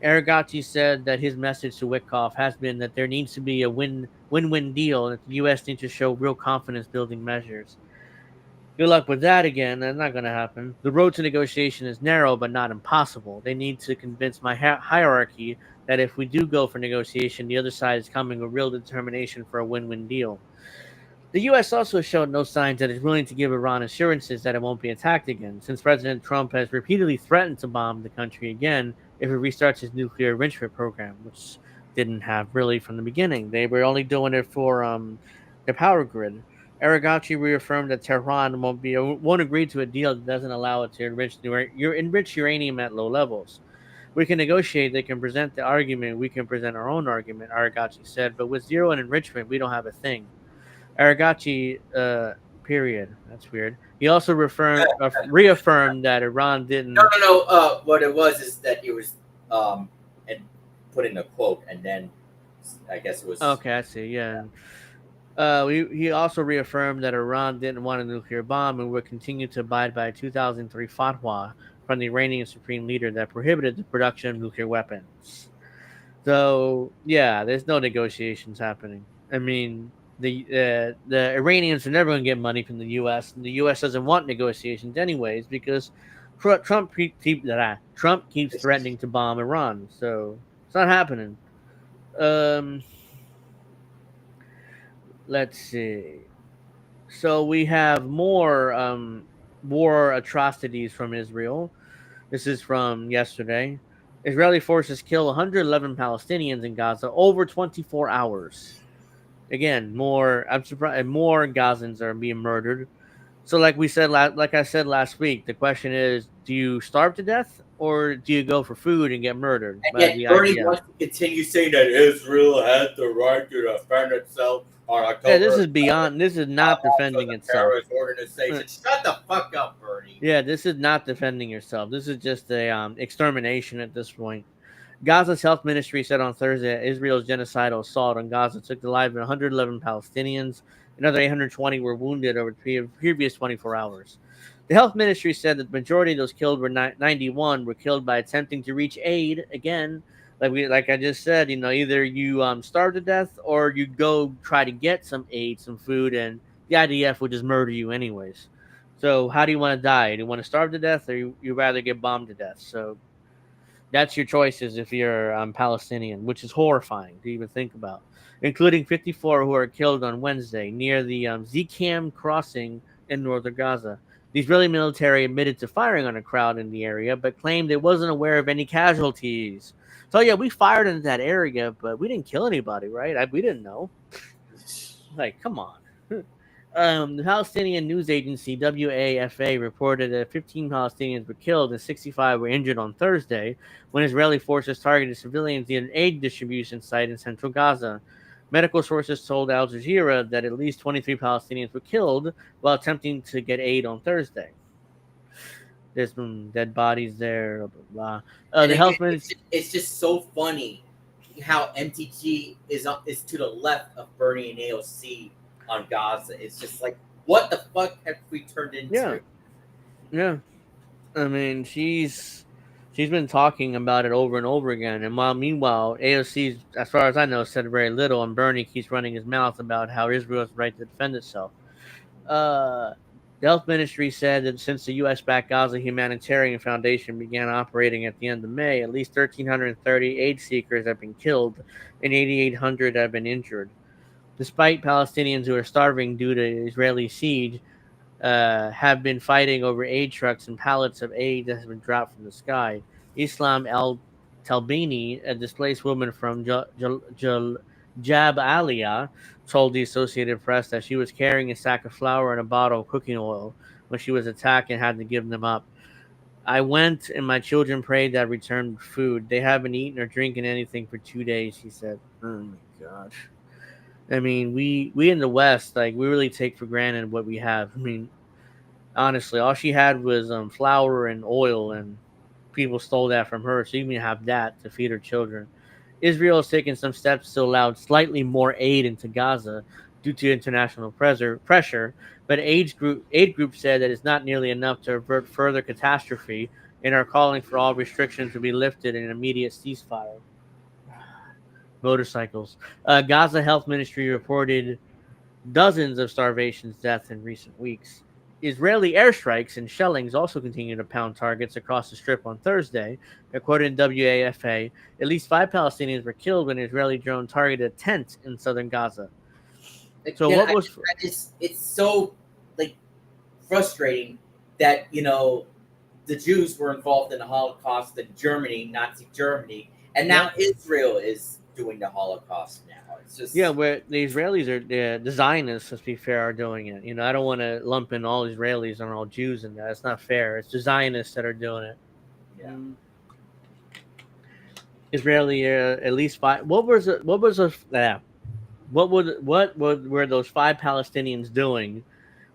Araghchi said that his message to Witkoff has been that there needs to be a win-win deal and that the U.S. needs to show real confidence-building measures. Good luck with that again. That's not going to happen. The road to negotiation is narrow but not impossible. They need to convince my hierarchy that if we do go for negotiation, the other side is coming with real determination for a win-win deal. The U.S. also showed no signs that it's willing to give Iran assurances that it won't be attacked again, since President Trump has repeatedly threatened to bomb the country again if it restarts its nuclear enrichment program, which didn't have really from the beginning. They were only doing it for the power grid. Araghchi reaffirmed that Tehran won't agree to a deal that doesn't allow it to enrich uranium at low levels. We can negotiate. They can present the argument. We can present our own argument, Araghchi said. But with zero in enrichment, we don't have a thing. Araghchi, period. That's weird. He also reaffirmed that Iran didn't. No. What it was is that it was and put in a quote, and then I guess it was. Okay, I see. Yeah. He also reaffirmed that Iran didn't want a nuclear bomb and would continue to abide by a 2003 fatwa from the Iranian supreme leader that prohibited the production of nuclear weapons. So yeah, there's no negotiations happening. I mean, the Iranians are never going to get money from the U.S. and the U.S. doesn't want negotiations anyways because Trump keeps threatening to bomb Iran, so it's not happening. Let's see. So we have more war atrocities from Israel. This is from yesterday. Israeli forces kill 111 Palestinians in Gaza over 24 hours. Again, I'm surprised more Gazans are being murdered. So, like I said last week, the question is: do you starve to death, or do you go for food and get murdered? And yet Bernie wants to continue saying that Israel has the right to defend itself on October. Yeah, this is beyond. This is not defending itself. Terrorist organization. Shut the fuck up, Bernie. Yeah, this is not defending yourself. This is just a extermination at this point. Gaza's health ministry said on Thursday that Israel's genocidal assault on Gaza took the lives of 111 Palestinians. Another 820 were wounded over the previous 24 hours. The health ministry said that the majority of those killed were 91 were killed by attempting to reach aid. Again, like I just said, either you starve to death or you go try to get some aid, some food, and the IDF will just murder you anyways. So how do you want to die? Do you want to starve to death or you rather get bombed to death? So that's your choices if you're Palestinian, which is horrifying to even think about, including 54 who are killed on Wednesday near the Zikam crossing in northern Gaza. The Israeli military admitted to firing on a crowd in the area, but claimed it wasn't aware of any casualties. So yeah, we fired into that area, but we didn't kill anybody, right? We didn't know. Like, come on. The Palestinian news agency WAFA reported that 15 Palestinians were killed and 65 were injured on Thursday when Israeli forces targeted civilians near an aid distribution site in central Gaza. Medical sources told Al Jazeera that at least 23 Palestinians were killed while attempting to get aid on Thursday. There's been dead bodies there, blah, blah. The health ministry. It's just so funny how MTG is to the left of Bernie and AOC on Gaza. It's just like, what the fuck have we turned into? Yeah. I mean, she's been talking about it over and over again. And meanwhile, AOC, as far as I know, said very little, and Bernie keeps running his mouth about how Israel has the right to defend itself. The health ministry said that since the U.S.-backed Gaza Humanitarian Foundation began operating at the end of May, at least 1,330 aid seekers have been killed and 8,800 have been injured. Despite Palestinians who are starving due to Israeli siege have been fighting over aid trucks and pallets of aid that have been dropped from the sky. Islam El-Talbini, a displaced woman from Jabalia, told the Associated Press that she was carrying a sack of flour and a bottle of cooking oil when she was attacked and had to give them up. I went and my children prayed that I returned food. They haven't eaten or drinking anything for 2 days, she said. Oh my God. I mean, we in the West, like, we really take for granted what we have. I mean, honestly, all she had was flour and oil, and people stole that from her, so you can have that to feed her children. Israel has taken some steps to allow slightly more aid into Gaza due to international pressure, but aid groups said that it's not nearly enough to avert further catastrophe and are calling for all restrictions to be lifted in an immediate ceasefire. Motorcycles. Gaza Health Ministry reported dozens of starvation deaths in recent weeks. Israeli airstrikes and shellings also continue to pound targets across the Strip on Thursday. According to WAFA, at least 5 Palestinians were killed when an Israeli drone targeted a tent in southern Gaza. So Again, what was... it's so like frustrating that, you know, the Jews were involved in the Holocaust in Germany, Nazi Germany, and now Israel is doing the Holocaust now. It's just where the Israelis are, the Zionists, let's be fair, are doing it. You know, I don't want to lump in all Israelis and all Jews in that. It's not fair. It's the Zionists that are doing it. Yeah. Israeli, at least 5. What were those 5 Palestinians doing?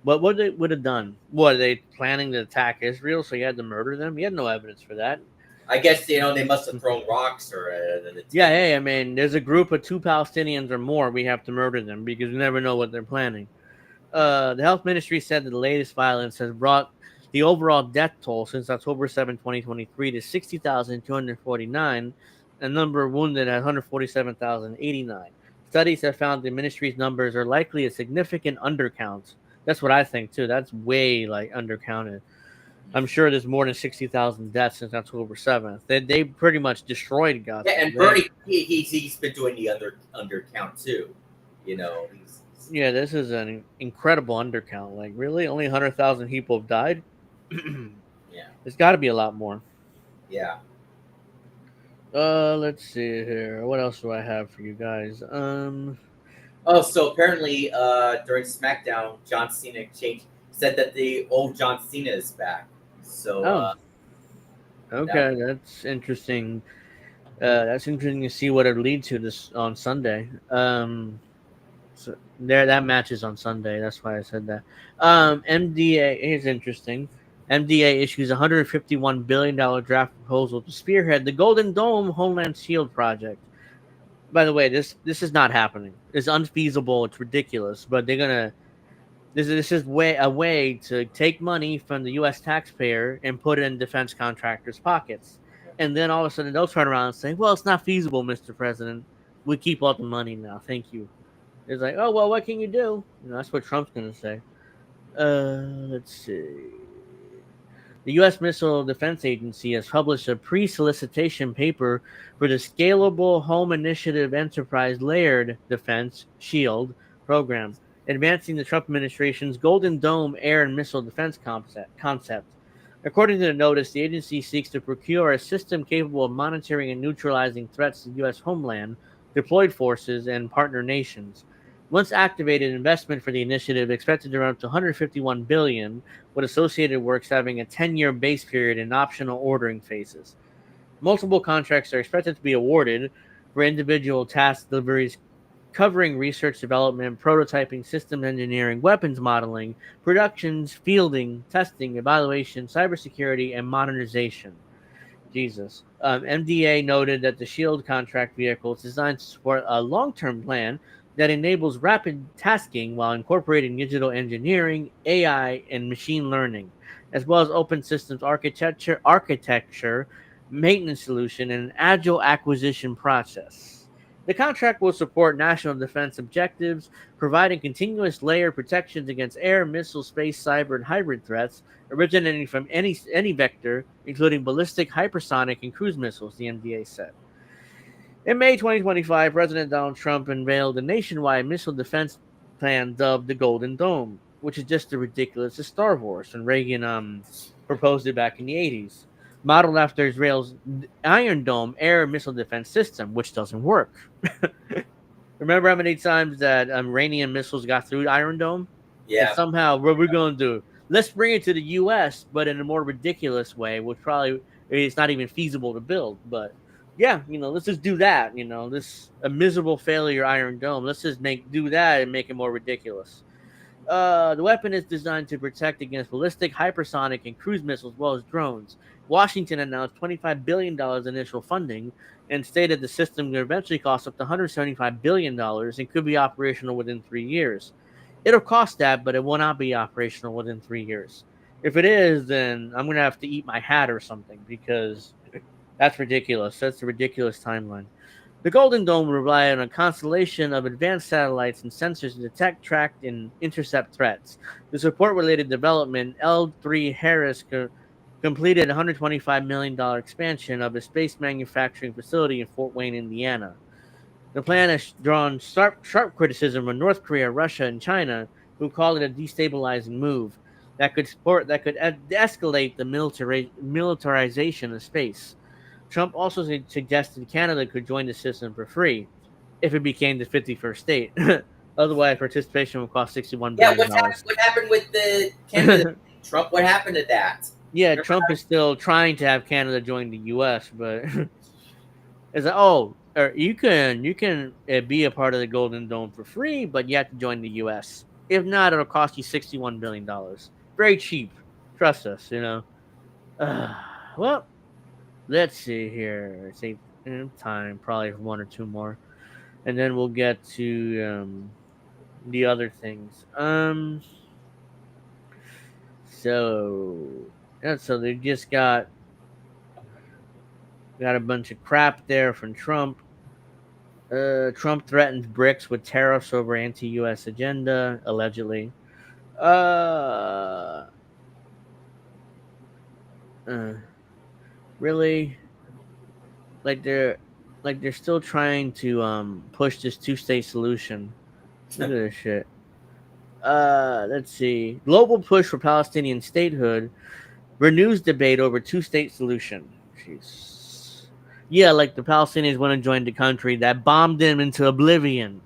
What would they would have done? What, are they planning to attack Israel? So you had to murder them? You had no evidence for that. I guess, you know, they must have thrown rocks or I mean, there's a group of 2 Palestinians or more, we have to murder them because we never know what they're planning. The health ministry said that the latest violence has brought the overall death toll since October 7, 2023 to 60,249, and number of wounded at 147,089. Studies have found the ministry's numbers are likely a significant undercount. That's what I think too. That's way undercounted. I'm sure there's more than 60,000 deaths since October 7th. They pretty much destroyed Gaza. Yeah, and Bernie, he's been doing the undercount too. You know. This is an incredible undercount. Like, really? Only 100,000 people have died? Yeah. There's got to be a lot more. Yeah. Let's see here. What else do I have for you guys? So apparently, during SmackDown, John Cena said that the old John Cena is back. So, okay, that's interesting. That's interesting to see what it leads to this on Sunday. So that match is on Sunday. That's why I said that. MDA is interesting. MDA issues $151 billion draft proposal to spearhead the Golden Dome Homeland Shield project. By the way, this is not happening. It's unfeasible. It's ridiculous. But they're gonna. This is a way to take money from the U.S. taxpayer and put it in defense contractors' pockets, and then all of a sudden they'll turn around and say, "Well, it's not feasible, Mr. President. We keep all the money now. Thank you." It's like, "Oh well, what can you do?" That's what Trump's gonna say. Let's see. The U.S. Missile Defense Agency has published a pre-solicitation paper for the Scalable Home Initiative Enterprise Layered Defense Shield program. advancing the Trump administration's Golden Dome air and missile defense concept. According to the notice, the agency seeks to procure a system capable of monitoring and neutralizing threats to the U.S. homeland, deployed forces, and partner nations. Once activated, investment for the initiative expected to run up to $151 billion, with associated works having a 10-year base period and optional ordering phases. Multiple contracts are expected to be awarded for individual task deliveries covering research development, prototyping, systems engineering, weapons modeling, productions, fielding, testing, evaluation, cybersecurity, and modernization. Jesus. MDA noted that the SHIELD contract vehicle is designed to support a long-term plan that enables rapid tasking while incorporating digital engineering, AI, and machine learning, as well as open systems architecture, maintenance solution, and an agile acquisition process. The contract will support national defense objectives, providing continuous layered protections against air, missile, space, cyber, and hybrid threats originating from any vector, including ballistic, hypersonic, and cruise missiles, the MDA said. In May 2025, President Donald Trump unveiled a nationwide missile defense plan dubbed the Golden Dome, which is just as ridiculous as Star Wars, and Reagan proposed it back in the 80s. Modeled after Israel's Iron Dome air missile defense system, which doesn't work. Remember how many times that Iranian missiles got through Iron Dome? Yeah. And somehow, what we're going to do? Let's bring it to the U.S., but in a more ridiculous way, which probably it's not even feasible to build. But yeah, let's just do that. This a miserable failure Iron Dome. Let's just do that and make it more ridiculous. The weapon is designed to protect against ballistic, hypersonic, and cruise missiles, as well as drones. Washington announced $25 billion initial funding and stated the system could eventually cost up to $175 billion and could be operational within 3 years. It'll cost that, but it will not be operational within 3 years. If it is, then I'm going to have to eat my hat or something, because that's ridiculous. That's a ridiculous timeline. The Golden Dome will rely on a constellation of advanced satellites and sensors to detect, track, and intercept threats. To support related development, L3 Harris completed a $125 million expansion of a space manufacturing facility in Fort Wayne, Indiana. The plan has drawn sharp criticism from North Korea, Russia, and China, who call it a destabilizing move that could escalate the militarization of space. Trump also suggested Canada could join the system for free if it became the 51st state. Otherwise, participation would cost $61 billion. What happened with the Canada? Trump, what happened to that? Yeah, Trump is still trying to have Canada join the U.S., but it's like, you can be a part of the Golden Dome for free, but you have to join the U.S. If not, it'll cost you $61 billion. Very cheap. Trust us, well, let's see here. Save time, probably one or two more, and then we'll get to the other things. So they just got a bunch of crap there from Trump. Trump threatens BRICS with tariffs over anti-U.S. agenda, allegedly. Really? They're still trying to push this two-state solution. Look at this shit. Let's see. Global push for Palestinian statehood renews debate over two-state solution. Jeez. Yeah, like the Palestinians want to join the country that bombed them into oblivion.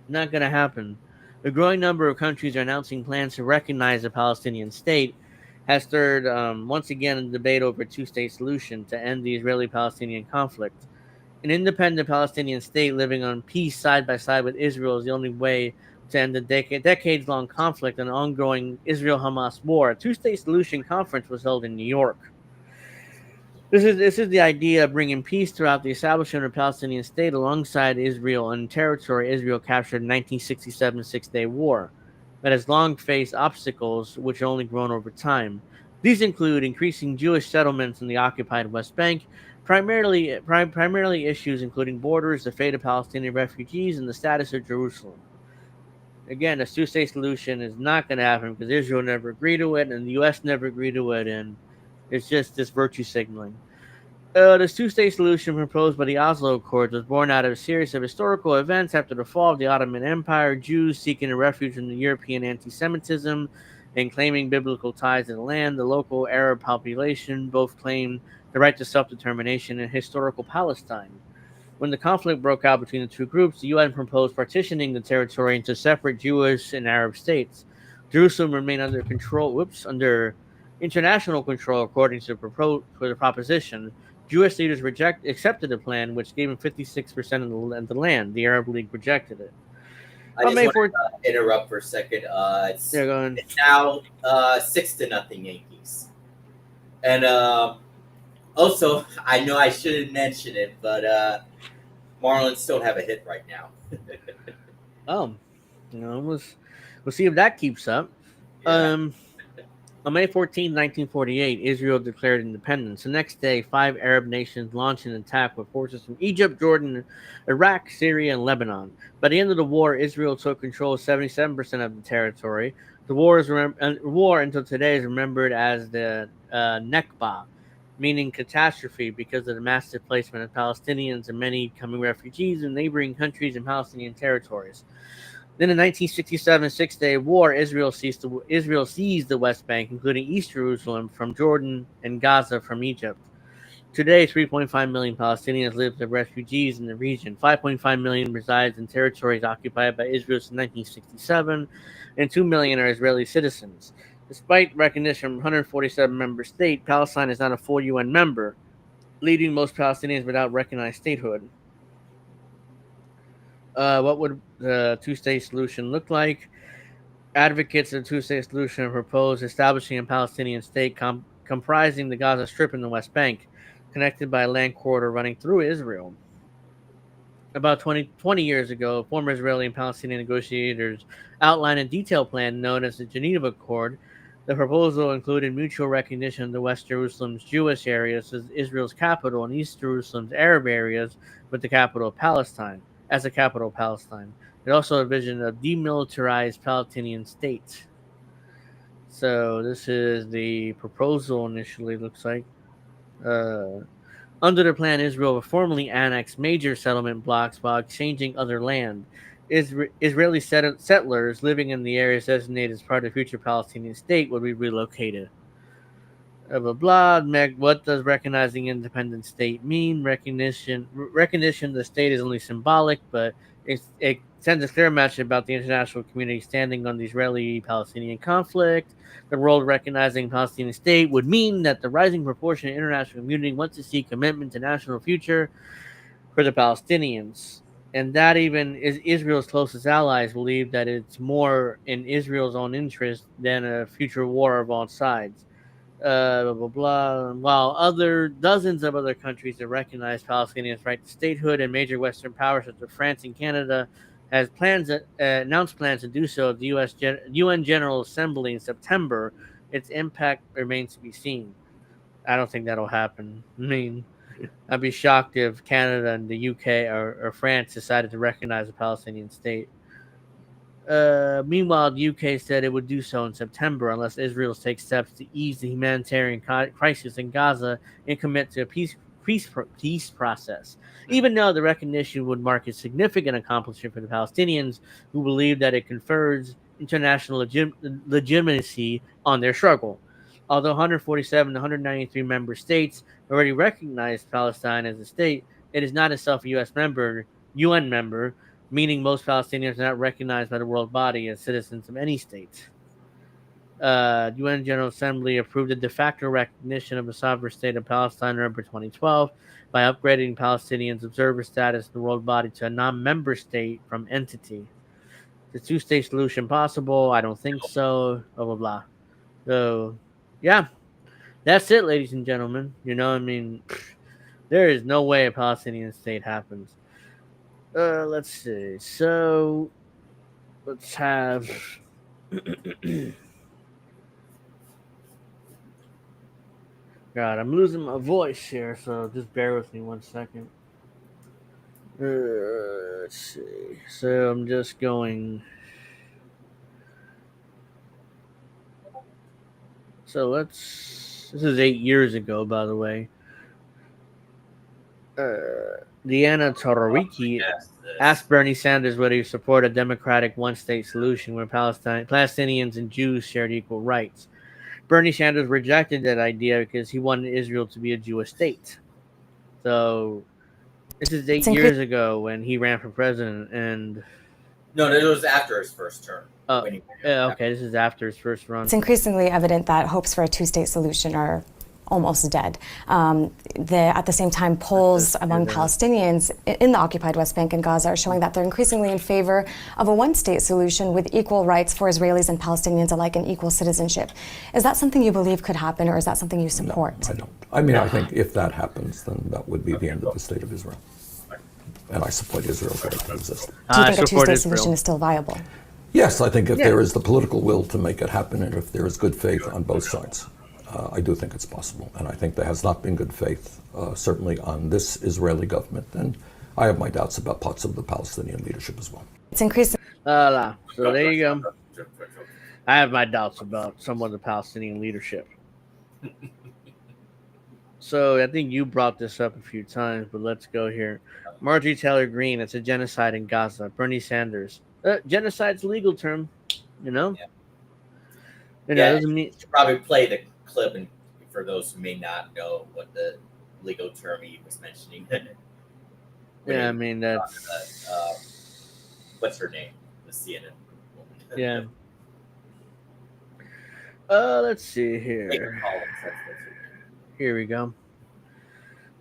Not going to happen. A growing number of countries are announcing plans to recognize a Palestinian state, has stirred once again a debate over a two-state solution to end the Israeli-Palestinian conflict. An independent Palestinian state living on peace side by side with Israel is the only way to end the decades-long conflict and ongoing Israel-Hamas war. A two-state solution conference was held in New York. This is the idea of bringing peace throughout the establishment of a Palestinian state alongside Israel and territory Israel captured in the 1967 Six-Day War that has long faced obstacles which have only grown over time. These include increasing Jewish settlements in the occupied West Bank, primarily issues including borders, the fate of Palestinian refugees, and the status of Jerusalem. Again, a two-state solution is not going to happen because Israel never agreed to it, and the U.S. never agreed to it, and it's just this virtue signaling. This two-state solution proposed by the Oslo Accords was born out of a series of historical events after the fall of the Ottoman Empire. Jews seeking a refuge from the European anti-Semitism and claiming biblical ties to the land. The local Arab population both claimed the right to self-determination in historical Palestine. When the conflict broke out between the two groups, the UN proposed partitioning the territory into separate Jewish and Arab states. Jerusalem remained under international control, according to the proposition. Jewish leaders accepted the plan, which gave them 56% of the land. The Arab League rejected it. I just want to interrupt for a second. It's now 6-0 Yankees. And also, I know I shouldn't mention it, but Marlins don't have a hit right now. We'll see if that keeps up. Yeah. On May 14, 1948, Israel declared independence. The next day, 5 Arab nations launched an attack with forces from Egypt, Jordan, Iraq, Syria, and Lebanon. By the end of the war, Israel took control of 77% of the territory. The war until today is remembered as the Nakba, meaning catastrophe, because of the mass displacement of Palestinians and many becoming refugees in neighboring countries and Palestinian territories. Then in 1967 Six-Day War, Israel seized the West Bank, including East Jerusalem from Jordan and Gaza from Egypt. Today, 3.5 million Palestinians live as refugees in the region. 5.5 million resides in territories occupied by Israel since 1967, and 2 million are Israeli citizens. Despite recognition from 147 member states, Palestine is not a full UN member, leaving most Palestinians without recognized statehood. What would the two-state solution look like? Advocates of the two-state solution propose establishing a Palestinian state comprising the Gaza Strip and the West Bank, connected by a land corridor running through Israel. About 20 years ago, former Israeli and Palestinian negotiators outlined a detailed plan known as the Geneva Accord. The proposal included mutual recognition of the West Jerusalem's Jewish areas as Israel's capital and East Jerusalem's Arab areas with the capital of Palestine. As a capital of Palestine. It also envisioned a demilitarized Palestinian state. So this is the proposal initially, looks like. Under the plan, Israel will formally annex major settlement blocks while exchanging other land. Israeli settlers living in the areas designated as part of the future Palestinian state would be relocated. Blah, blah, blah. What does recognizing independent state mean? Recognition of the state is only symbolic, but it sends a clear message about the international community standing on the Israeli-Palestinian conflict. The world recognizing Palestinian state would mean that the rising proportion of international community wants to see commitment to national future for the Palestinians. And that even is Israel's closest allies believe that it's more in Israel's own interest than a future war of all sides. Blah, blah, blah. While dozens of other countries have recognized Palestinians' right to statehood, and major Western powers such as France and Canada has announced plans to do so at the UN General Assembly in September, its impact remains to be seen. I don't think that'll happen. I mean, I'd be shocked if Canada and the UK or France decided to recognize a Palestinian state. Meanwhile, the UK said it would do so in September unless Israel takes steps to ease the humanitarian crisis in Gaza and commit to a peace process. Even though the recognition would mark a significant accomplishment for the Palestinians, who believe that it confers international legitimacy on their struggle. Although 147 to 193 member states already recognize Palestine as a state, it is not itself a UN member, meaning most Palestinians are not recognized by the world body as citizens of any state. The UN General Assembly approved the de facto recognition of a sovereign state of Palestine in November 2012 by upgrading Palestinians' observer status in the world body to a non-member state from entity. The two-state solution possible? I don't think so. Blah, blah, blah. So, yeah. That's it, ladies and gentlemen. I mean, there is no way a Palestinian state happens. Let's see. So, let's have... God, I'm losing my voice here, so just bear with me 1 second. Let's see. So, I'm just going... So, this is 8 years ago, by the way. Deanna Tororiki asked Bernie Sanders whether he support a democratic one-state solution where Palestinians and Jews shared equal rights. Bernie Sanders rejected that idea because he wanted Israel to be a Jewish state. So this is 8 years ago when he ran for president, and no, it was after his first term. Okay, this is after his first run. It's increasingly evident that hopes for a two-state solution are almost dead. At the same time, polls among Palestinians in the occupied West Bank and Gaza are showing that they're increasingly in favor of a one-state solution with equal rights for Israelis and Palestinians alike and equal citizenship. Is that something you believe could happen, or is that something you support? No, I don't. I mean, I think if that happens, then that would be the end of the state of Israel. And I support Israel's right to exist. Do you think a two-state solution is still viable? Yes, I think if there is the political will to make it happen, and if there is good faith on both sides, I do think it's possible. And I think there has not been good faith, certainly on this Israeli government. And I have my doubts about parts of the Palestinian leadership as well. It's increasing. So there you go. I have my doubts about some of the Palestinian leadership. So I think you brought this up a few times, but let's go here. Marjorie Taylor Greene, it's a genocide in Gaza. Bernie Sanders. Genocide's a legal term, you know? Doesn't mean... should probably play the clip and for those who may not know what the legal term he was mentioning. Yeah, I mean, that's... what's her name? The CNN woman. Yeah. Let's see here. Here we go.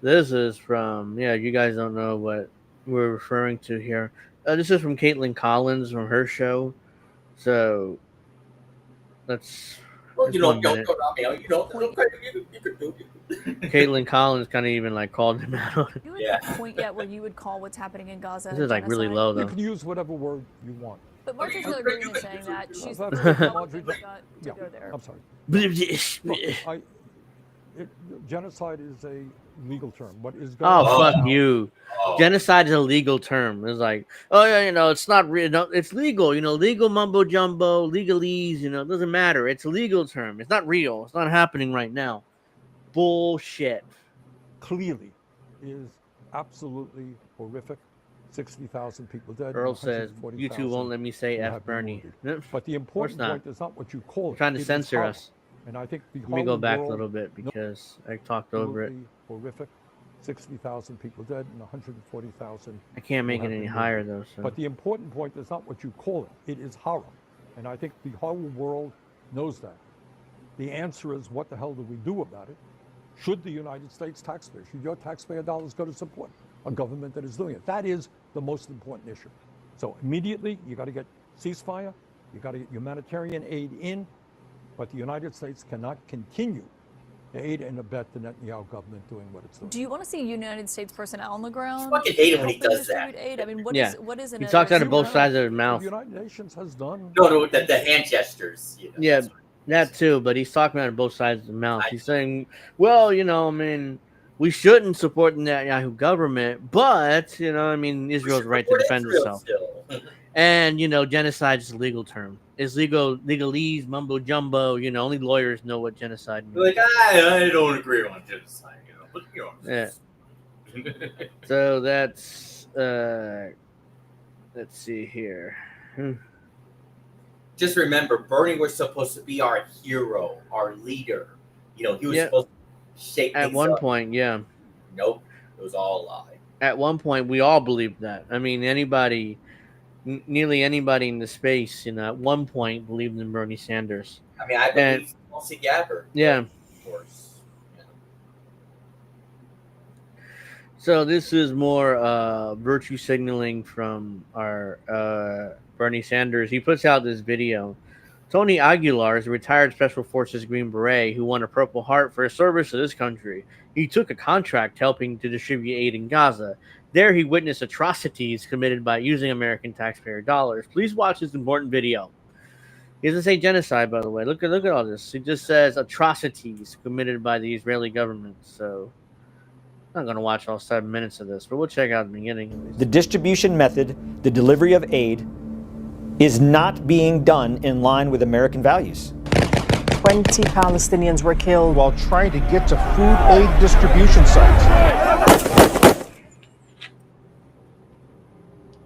This is from, you guys don't know what we're referring to here. This is from Caitlin Collins from her show. So let's. Well, Caitlin Collins kind of even like called him out. Are you at the point yet where you would call what's happening in Gaza? This is like really low though. You can use whatever word you want. But Marjorie Taylor Greene is saying that she's got to go there. I'm sorry. Look, genocide is a legal term. What is going on? Fuck you. Genocide is a legal term. It's like, it's not real. No, it's legal. Legal mumbo jumbo, legalese. It doesn't matter. It's a legal term. It's not real. It's not happening right now. Bullshit. Clearly, is absolutely horrific. 60,000 people dead. Earl says YouTube won't let me say F Bernie. But the important point is not what you call it. They're trying to censor us. And I think let me go back a little bit because I talked over it. Horrific. 60,000 people dead and 140,000. I can't make it any higher though. So. But the important point is not what you call it. It is horror. And I think the whole world knows that. The answer is, what the hell do we do about it? Should the United States taxpayer, should your taxpayer dollars go to support a government that is doing it? That is the most important issue. So immediately, you got to get ceasefire, you got to get humanitarian aid in, but the United States cannot continue to aid and abet the Netanyahu government doing what it's doing. Do you want to see United States personnel on the ground? I fucking hate it when he does that. Aid? I mean, what is he talks out of both sides of his mouth. The United Nations has done. No, the hand gestures. Yeah, that too, but he's talking out of both sides of his mouth. He's saying, well, we shouldn't support the Netanyahu government, but, Israel's right to defend itself. And, genocide is a legal term. It's legalese, mumbo jumbo, only lawyers know what genocide means. Like, I don't agree on genocide, but Yeah. So that's, let's see here. Just remember, Bernie was supposed to be our hero, our leader. He was supposed to shake at one point, yeah. Nope, it was all a lie. At one point, we all believed that. I mean, nearly anybody in the space, at one point believed in Bernie Sanders. I mean, I believe Tulsi Gabbard. Yeah. Of course. Yeah. So this is more virtue signaling from our Bernie Sanders. He puts out this video. Tony Aguilar is a retired Special Forces Green Beret who won a Purple Heart for his service to this country. He took a contract helping to distribute aid in Gaza. There he witnessed atrocities committed by using American taxpayer dollars. Please watch this important video. He doesn't say genocide, by the way. Look at all this. He just says atrocities committed by the Israeli government. So I'm not going to watch all 7 minutes of this, but we'll check out the beginning. The distribution method, the delivery of aid, is not being done in line with American values. 20 Palestinians were killed while trying to get to food aid distribution sites.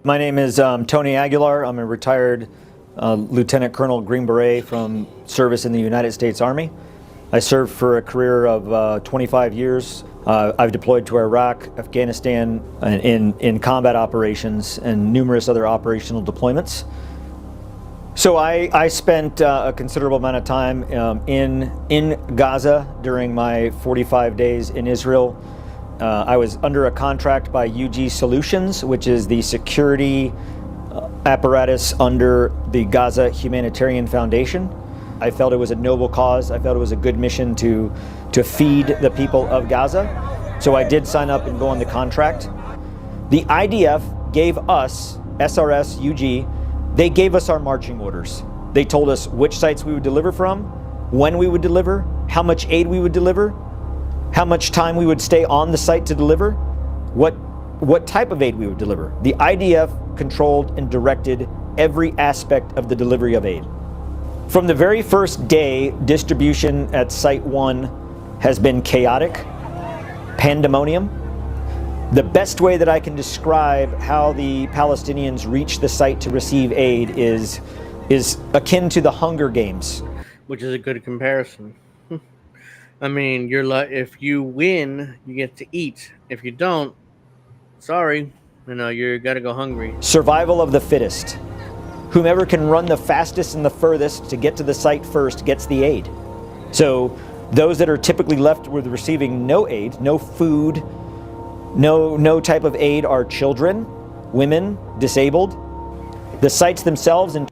My name is Tony Aguilar. I'm a retired Lieutenant Colonel Green Beret from service in the United States Army. I served for a career of 25 years. I've deployed to Iraq, Afghanistan, in combat operations and numerous other operational deployments. So I spent a considerable amount of time in Gaza during my 45 days in Israel. I was under a contract by UG Solutions, which is the security apparatus under the Gaza Humanitarian Foundation. I felt it was a noble cause. I felt it was a good mission to feed the people of Gaza. So I did sign up and go on the contract. The IDF gave us, SRS, UG, they gave us our marching orders. They told us which sites we would deliver from, when we would deliver, how much aid we would deliver, how much time we would stay on the site to deliver, what type of aid we would deliver. The IDF controlled and directed every aspect of the delivery of aid. From the very first day, distribution at Site 1 has been chaotic, pandemonium. The best way that I can describe how the Palestinians reach the site to receive aid is akin to the Hunger Games. Which is a good comparison. I mean, if you win, you get to eat. If you don't, sorry, you gotta go hungry. Survival of the fittest. Whomever can run the fastest and the furthest to get to the site first gets the aid. So those that are typically left with receiving no aid, no food, no type of aid are children, women, disabled. The sites themselves and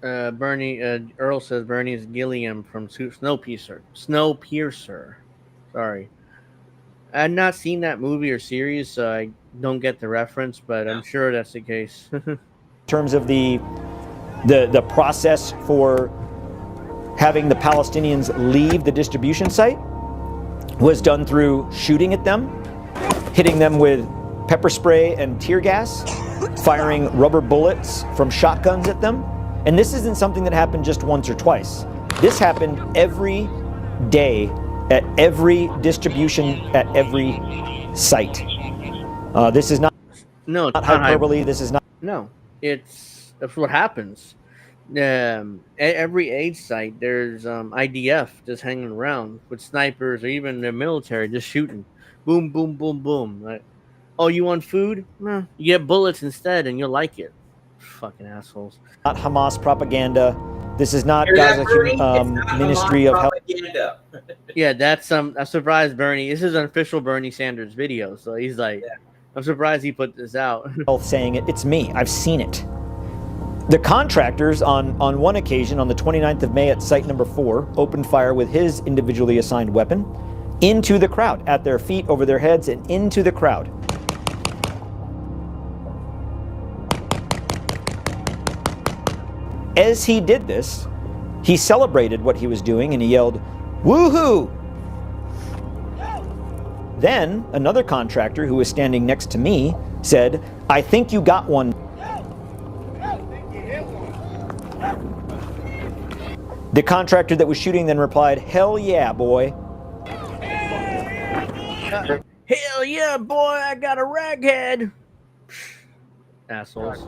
Earl says Bernie is Gilliam from Snowpiercer. Sorry. I had not seen that movie or series, so I don't get the reference, but I'm sure that's the case. in terms of the process for having the Palestinians leave the distribution site was done through shooting at them, hitting them with pepper spray and tear gas, firing rubber bullets from shotguns at them. And this isn't something that happened just once or twice. This happened every day at every distribution, at every site. This is not hyperbole. This is not. No, that's what happens. At every aid site, there's IDF just hanging around with snipers or even the military just shooting. Boom, boom, boom, boom. Like, oh, you want food? No, you get bullets instead, and you'll like it. Fucking assholes. Not Hamas propaganda. This is not Gaza Ministry of Health. Yeah, that's I'm surprised Bernie. This is an official Bernie Sanders video, so he's like, I'm surprised he put this out. Saying it's me. I've seen it. The contractors on one occasion, on the 29th of May at site number 4, opened fire with his individually assigned weapon into the crowd, at their feet, over their heads, and into the crowd. As he did this, he celebrated what he was doing and he yelled, "Woohoo!" Then another contractor who was standing next to me said, "I think you got one." The contractor that was shooting then replied, "Hell yeah, boy." Hell yeah, boy, I got a raghead. Assholes.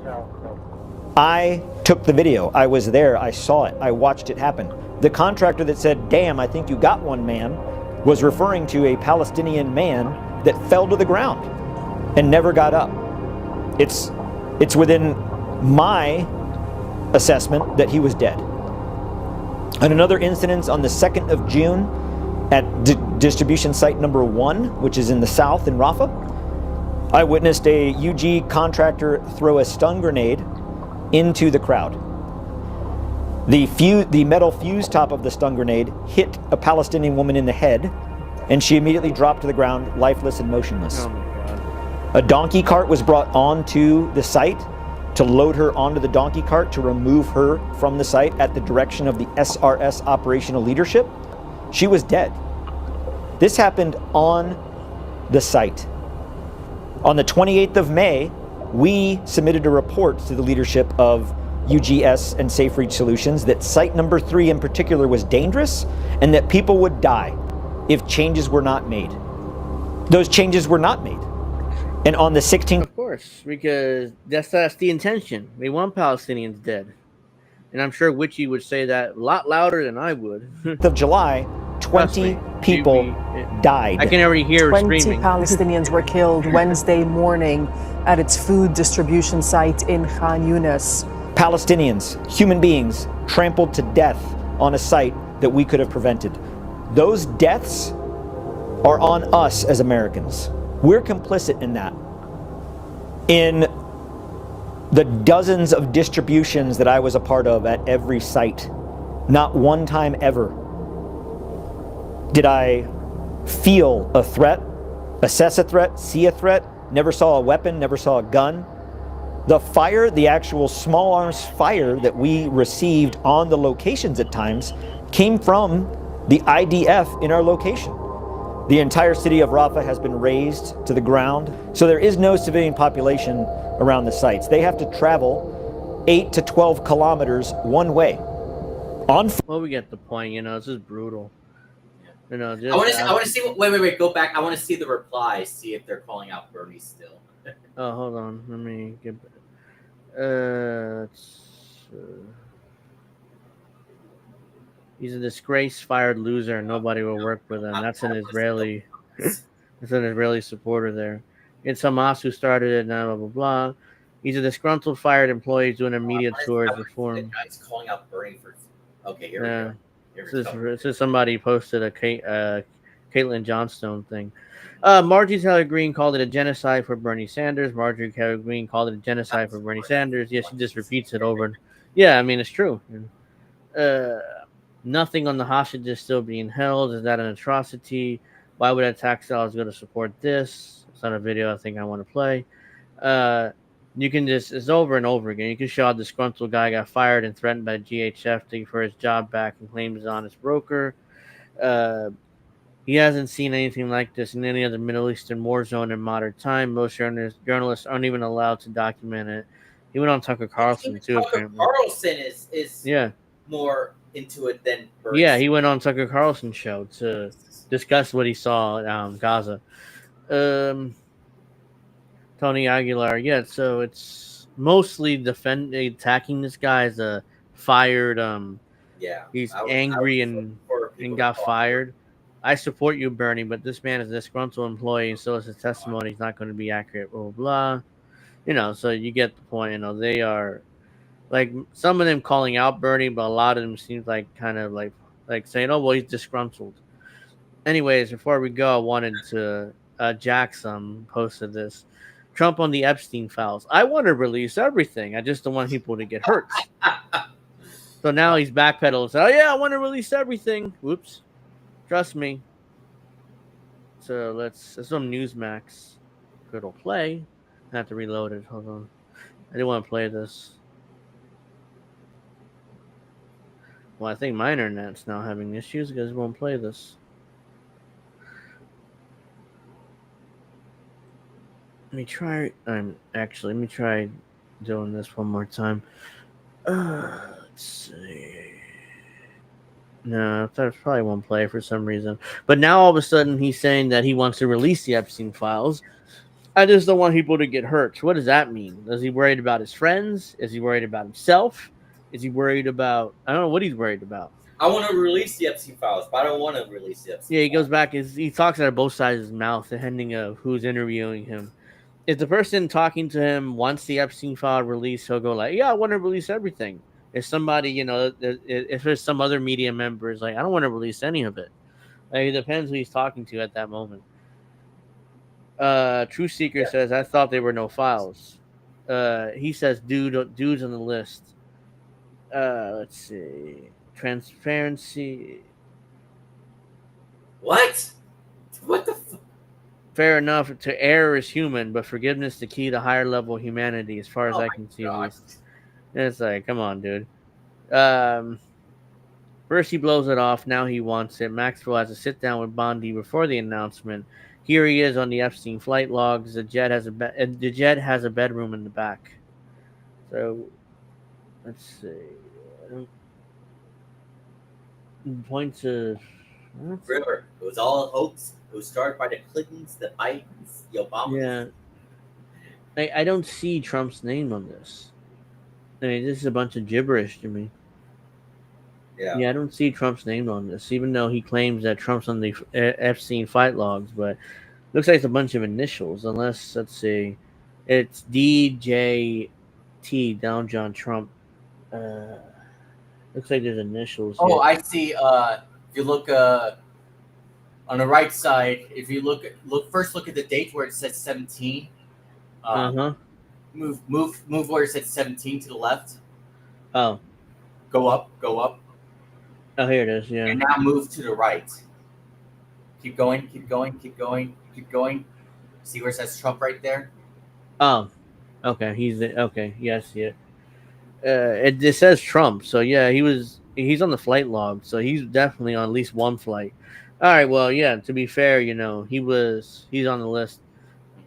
I took the video. I was there. I saw it. I watched it happen. The contractor that said, "Damn, I think you got one, man," was referring to a Palestinian man that fell to the ground and never got up. It's within my assessment that he was dead. And another incident on the 2nd of June at distribution site number 1, which is in the south in Rafah, I witnessed a UG contractor throw a stun grenade into the crowd. The metal fuse top of the stun grenade hit a Palestinian woman in the head, and she immediately dropped to the ground, lifeless and motionless. Oh my God. A donkey cart was brought onto the site to load her onto the donkey cart to remove her from the site at the direction of the SRS operational leadership. She was dead. This happened on the site. On the 28th of May, we submitted a report to the leadership of UGS and Safe Reach Solutions that site number 3 in particular was dangerous and that people would die if changes were not made. Those changes were not made. And on the 16th, of course, because that's the intention. They want Palestinians dead, and I'm sure Witchy would say that a lot louder than I would. of July, 20 people died. I can already hear her 20 screaming. Palestinians were killed Wednesday morning at its food distribution site in Khan Yunis. Palestinians, human beings, trampled to death on a site that we could have prevented. Those deaths are on us as Americans. We're complicit in that. In the dozens of distributions that I was a part of at every site, not one time ever did I feel a threat, assess a threat, see a threat, never saw a weapon, never saw a gun. The fire, the actual small arms fire that we received on the locations at times came from the IDF in our location. The entire city of Rafah has been razed to the ground, so there is no civilian population around the sites. They have to travel 8 to 12 kilometers one way. Well, we get the point. This is brutal. I want to see. Wait. Go back. I want to see the replies. See if they're calling out Bernie still. Oh, hold on. Let me get. He's a disgrace, fired loser, and nobody will work with him. That's an Israeli. That's an Israeli supporter there. It's Hamas who started it. Blah blah blah blah. He's a disgruntled, fired employee doing immediate tours reform. Guys calling out Bernie for. Okay, here we go. This is somebody posted a Caitlin Johnstone thing. Marjorie Taylor Greene called it a genocide for Bernie Sanders. Marjorie Taylor Greene called it a genocide for Bernie Sanders. Yeah, she just repeats it over. Yeah, I mean, it's true. Nothing on the hostages still being held. Is that an atrocity? Why would our tax dollars go to support this? It's not a video I think I want to play. You can just, it's over and over again. You can show how disgruntled guy got fired and threatened by GHF for his job back and claims he's an honest broker. He hasn't seen anything like this in any other Middle Eastern war zone in modern time. Most journalists aren't even allowed to document it. He went on Tucker Carlson too. Tucker Carlson is more into it than Bernie. Yeah, he went on Tucker Carlson's show to discuss what he saw at Gaza. Tony Aguilar, yeah, so it's mostly attacking this guy as a fired. He's angry and got fired. I support you, Bernie, but this man is a disgruntled employee, and so is his testimony. He's not going to be accurate. Blah blah blah. So you get the point. They are like some of them calling out Bernie, but a lot of them seems like kind of like saying, "Oh, well, he's disgruntled." Anyways, before we go, I wanted to Jackson posted this. Trump on the Epstein files. I want to release everything. I just don't want people to get hurt. So now he's backpedaling. So, I want to release everything. Whoops. Trust me. So let's some Newsmax. It'll play. I have to reload it. Hold on. I didn't want to play this. Well, I think my internet's now having issues because it won't play this. Let me try doing this one more time. Let's see. No, that probably won't play for some reason. But now all of a sudden he's saying that he wants to release the Epstein files. I just don't want people to get hurt. What does that mean? Is he worried about his friends? Is he worried about himself? Is he worried about... I don't know what he's worried about. I want to release the Epstein files, but I don't want to release the Epstein files. He goes back. He talks out of both sides of his mouth, depending of who's interviewing him. If the person talking to him wants the Epstein file released, he'll go like, I want to release everything. If somebody, if there's some other media members, like, I don't want to release any of it. Like, it depends who he's talking to at that moment. True Seeker says, I thought there were no files. He says, dudes on the list. Let's see. Transparency. What? What the fuck? Fair enough. To err is human, but forgiveness the key to higher level humanity, as far as I can see. It's like, come on, dude. First he blows it off. Now he wants it. Maxwell has to sit down with Bondi before the announcement. Here he is on the Epstein flight logs. The jet has a bedroom in the back. So let's see. Points of River. It was all a hoax. It was started by the Clintons, the Bidens, the Obamas. Yeah. I don't see Trump's name on this. I mean, this is a bunch of gibberish to me. Yeah, I don't see Trump's name on this, even though he claims that Trump's on the Epstein fight logs. But looks like it's a bunch of initials. Unless, let's see, it's DJT, Down John Trump. Looks like there's initials. Oh, here. I see. If you look on the right side, if you look at the date where it says 17. Move where it says 17 to the left. Oh. Go up. Oh, here it is. Yeah. And now move to the right. Keep going. See where it says Trump right there? Oh. Okay. Okay. Yes. Yeah. It says Trump. So yeah, he's on the flight log. So he's definitely on at least one flight. All right. Well, yeah. To be fair, he's on the list.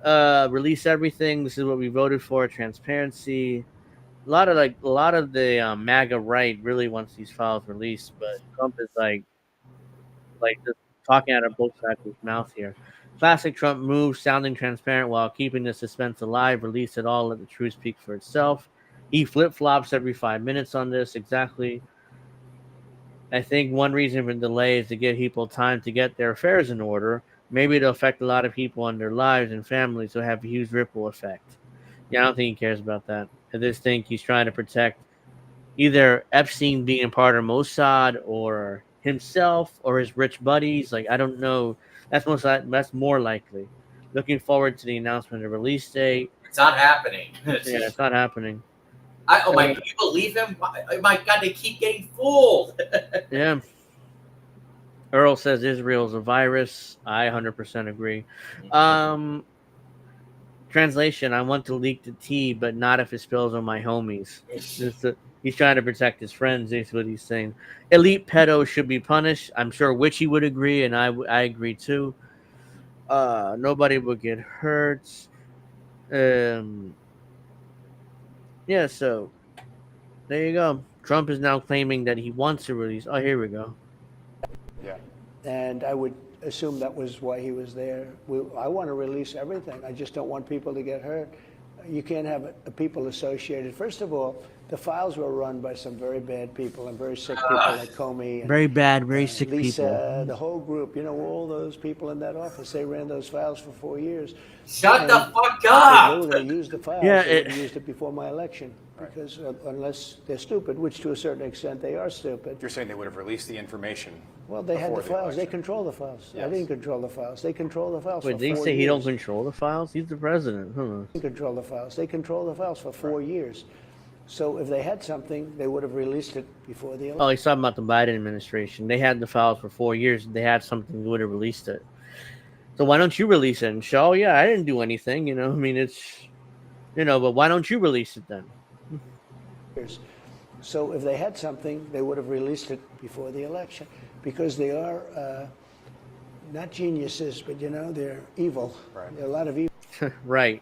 Release everything. This is what we voted for. Transparency. A lot of the MAGA right really wants these files released, but Trump is like just talking out of both sides of his mouth here. Classic Trump move, sounding transparent while keeping the suspense alive. Release it all, let the truth speak for itself. He flip-flops every 5 minutes on this. Exactly. I think one reason for the delay is to give people time to get their affairs in order. Maybe it'll affect a lot of people in their lives and families, so have a huge ripple effect. Yeah, I don't think he cares about that. I just think he's trying to protect either Epstein being a part of Mossad or himself or his rich buddies. Like, I don't know. That's more likely. Looking forward to the announcement of release date. It's not happening. Yeah, it's not happening. Can you believe him? Oh my God, they keep getting fooled. Yeah. Earl says Israel's a virus. I 100% agree. Translation: I want to leak the tea, but not if it spills on my homies. He's trying to protect his friends. That's what he's saying. Elite pedos should be punished. I'm sure Witchy would agree, and I agree too. Nobody would get hurt. Yeah, so there you go. Trump is now claiming that he wants to release. Oh, here we go. Yeah. And I would assume that was why he was there. I want to release everything. I just don't want people to get hurt. You can't have people associated. First of all, the files were run by some very bad people and very sick people like Comey. And, very bad, very sick Lisa, people. The whole group, all those people in that office, they ran those files for 4 years. Shut the fuck up! They knew they used the files. Yeah, they used it before my election. Because unless they're stupid, which to a certain extent they are stupid. You're saying they would have released the information. Well, they had the files. They control the files. Yes. I didn't control the files. They control the files. Wait, for did he 4 say years. he don't control the files? He's the president. They control the files. They control the files for 4 years. So if they had something, they would have released it before the election. Oh, he's talking about the Biden administration. They had the files for 4 years. If they had something, they would have released it. So why don't you release it and show? Yeah, I didn't do anything. I mean, it's, but why don't you release it then? So if they had something, they would have released it before the election, because they are not geniuses, but they're evil. Right. There are a lot of evil. Right.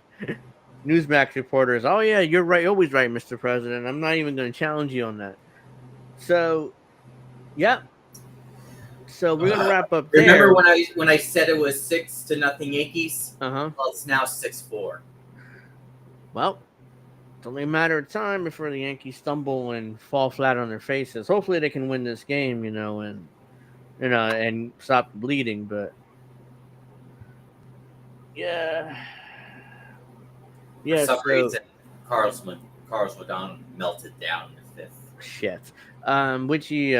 Newsmax reporters. Oh yeah, you're right. Always right, Mr. President. I'm not even going to challenge you on that. So, yeah. So we're gonna wrap up there. Remember when I said it was 6-0 Yankees? Well, it's now 6-4. Well, it's only a matter of time before the Yankees stumble and fall flat on their faces. Hopefully, they can win this game, and stop the bleeding. But yeah. For some reason, Carlos Rodon melted down in the fifth. Shit. Witchy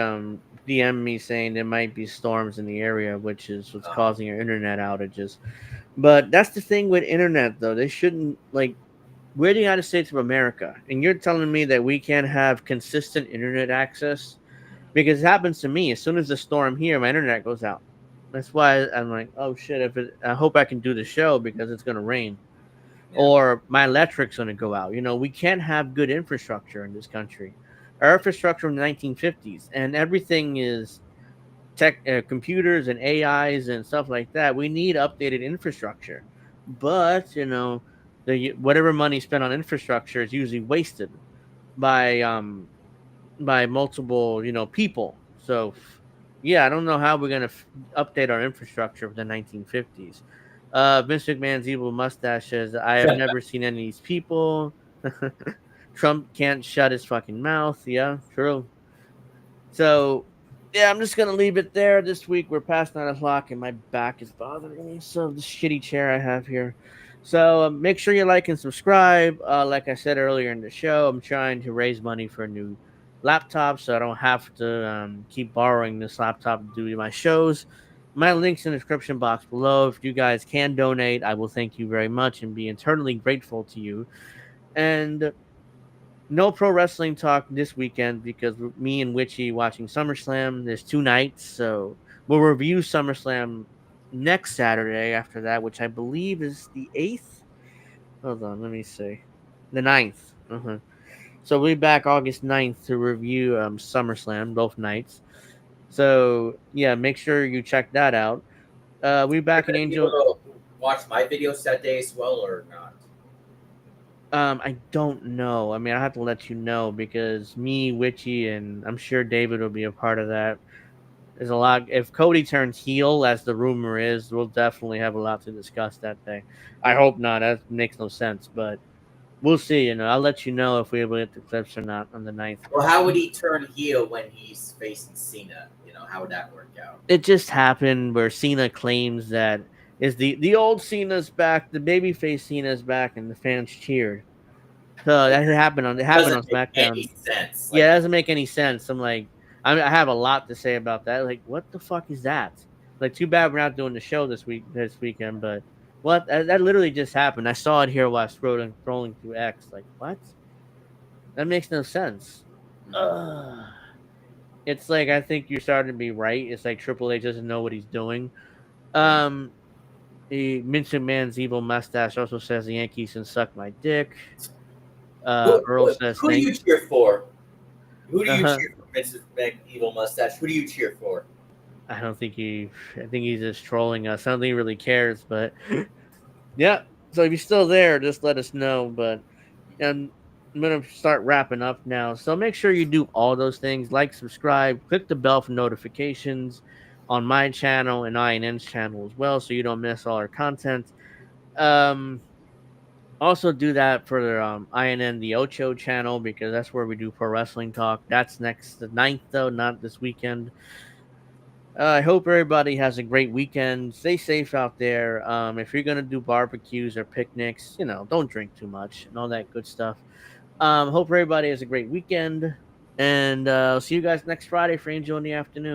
DM'd me saying there might be storms in the area, which is what's causing our internet outages. But that's the thing with internet, though. They shouldn't, we're the United States of America, and you're telling me that we can't have consistent internet access? Because it happens to me. As soon as the storm here, my internet goes out. That's why I'm like, oh shit, I hope I can do the show because it's going to rain. Yeah. Or my electric's going to go out. We can't have good infrastructure in this country. Our infrastructure in the 1950s, and everything is computers and AIs and stuff like that. We need updated infrastructure. But, whatever money spent on infrastructure is usually wasted by multiple, people. So, yeah, I don't know how we're going to update our infrastructure for the 1950s. Vince McMahon's evil mustache says, I have never seen any of these people. Trump can't shut his fucking mouth. Yeah, true. So, yeah, I'm just going to leave it there this week. We're past 9 o'clock and my back is bothering me. So, the shitty chair I have here. So, make sure you like and subscribe. Like I said earlier in the show, I'm trying to raise money for a new laptop so I don't have to keep borrowing this laptop to do my shows. My link's in the description box below. If you guys can donate, I will thank you very much and be eternally grateful to you. And no pro wrestling talk this weekend because me and Witchy watching SummerSlam. There's 2 nights, so we'll review SummerSlam next Saturday after that, which I believe is the 8th. Hold on, let me see. The 9th. So we'll be back August 9th to review SummerSlam, both nights. So, yeah, make sure you check that out. We'll be back in Angel. Watch my videos that day as well or not? I don't know. I mean, I have to let you know because me, Witchy, and I'm sure David will be a part of that. There's a lot. If Cody turns heel, as the rumor is, we'll definitely have a lot to discuss that day. I hope not. That makes no sense, but we'll see. I'll let you know if we're able to get the clips or not on the 9th. Well, how would he turn heel when he's facing Cena? How would that work out? It just happened where Cena claims that is the old Cena's back, the babyface Cena's back, and the fans cheered. So that happened on SmackDown. Any sense. Yeah, it doesn't make any sense. I have a lot to say about that. Like, what the fuck is that? Like, too bad we're not doing the show this weekend. But what? That literally just happened. I saw it here while scrolling through X. Like, what? That makes no sense. It's like, I think you're starting to be right. It's like Triple H doesn't know what he's doing. Vince McMahon's evil mustache also says the Yankees can suck my dick. Earl says, who do you cheer for? Who do you cheer for? Vince McMahon evil mustache. Who do you cheer for? I think he's just trolling us. I don't think he really cares, but yeah. So if you're still there, just let us know. But I'm gonna start wrapping up now. So make sure you do all those things: like, subscribe, click the bell for notifications on my channel and INN's channel as well, so you don't miss all our content. Also do that for the INN the Ocho channel because that's where we do pro wrestling talk. That's next the 9th though, not this weekend. I hope everybody has a great weekend. Stay safe out there. If you're gonna do barbecues or picnics, don't drink too much and all that good stuff. Hope everybody has a great weekend, and I'll see you guys next Friday for Angel in the Afternoon.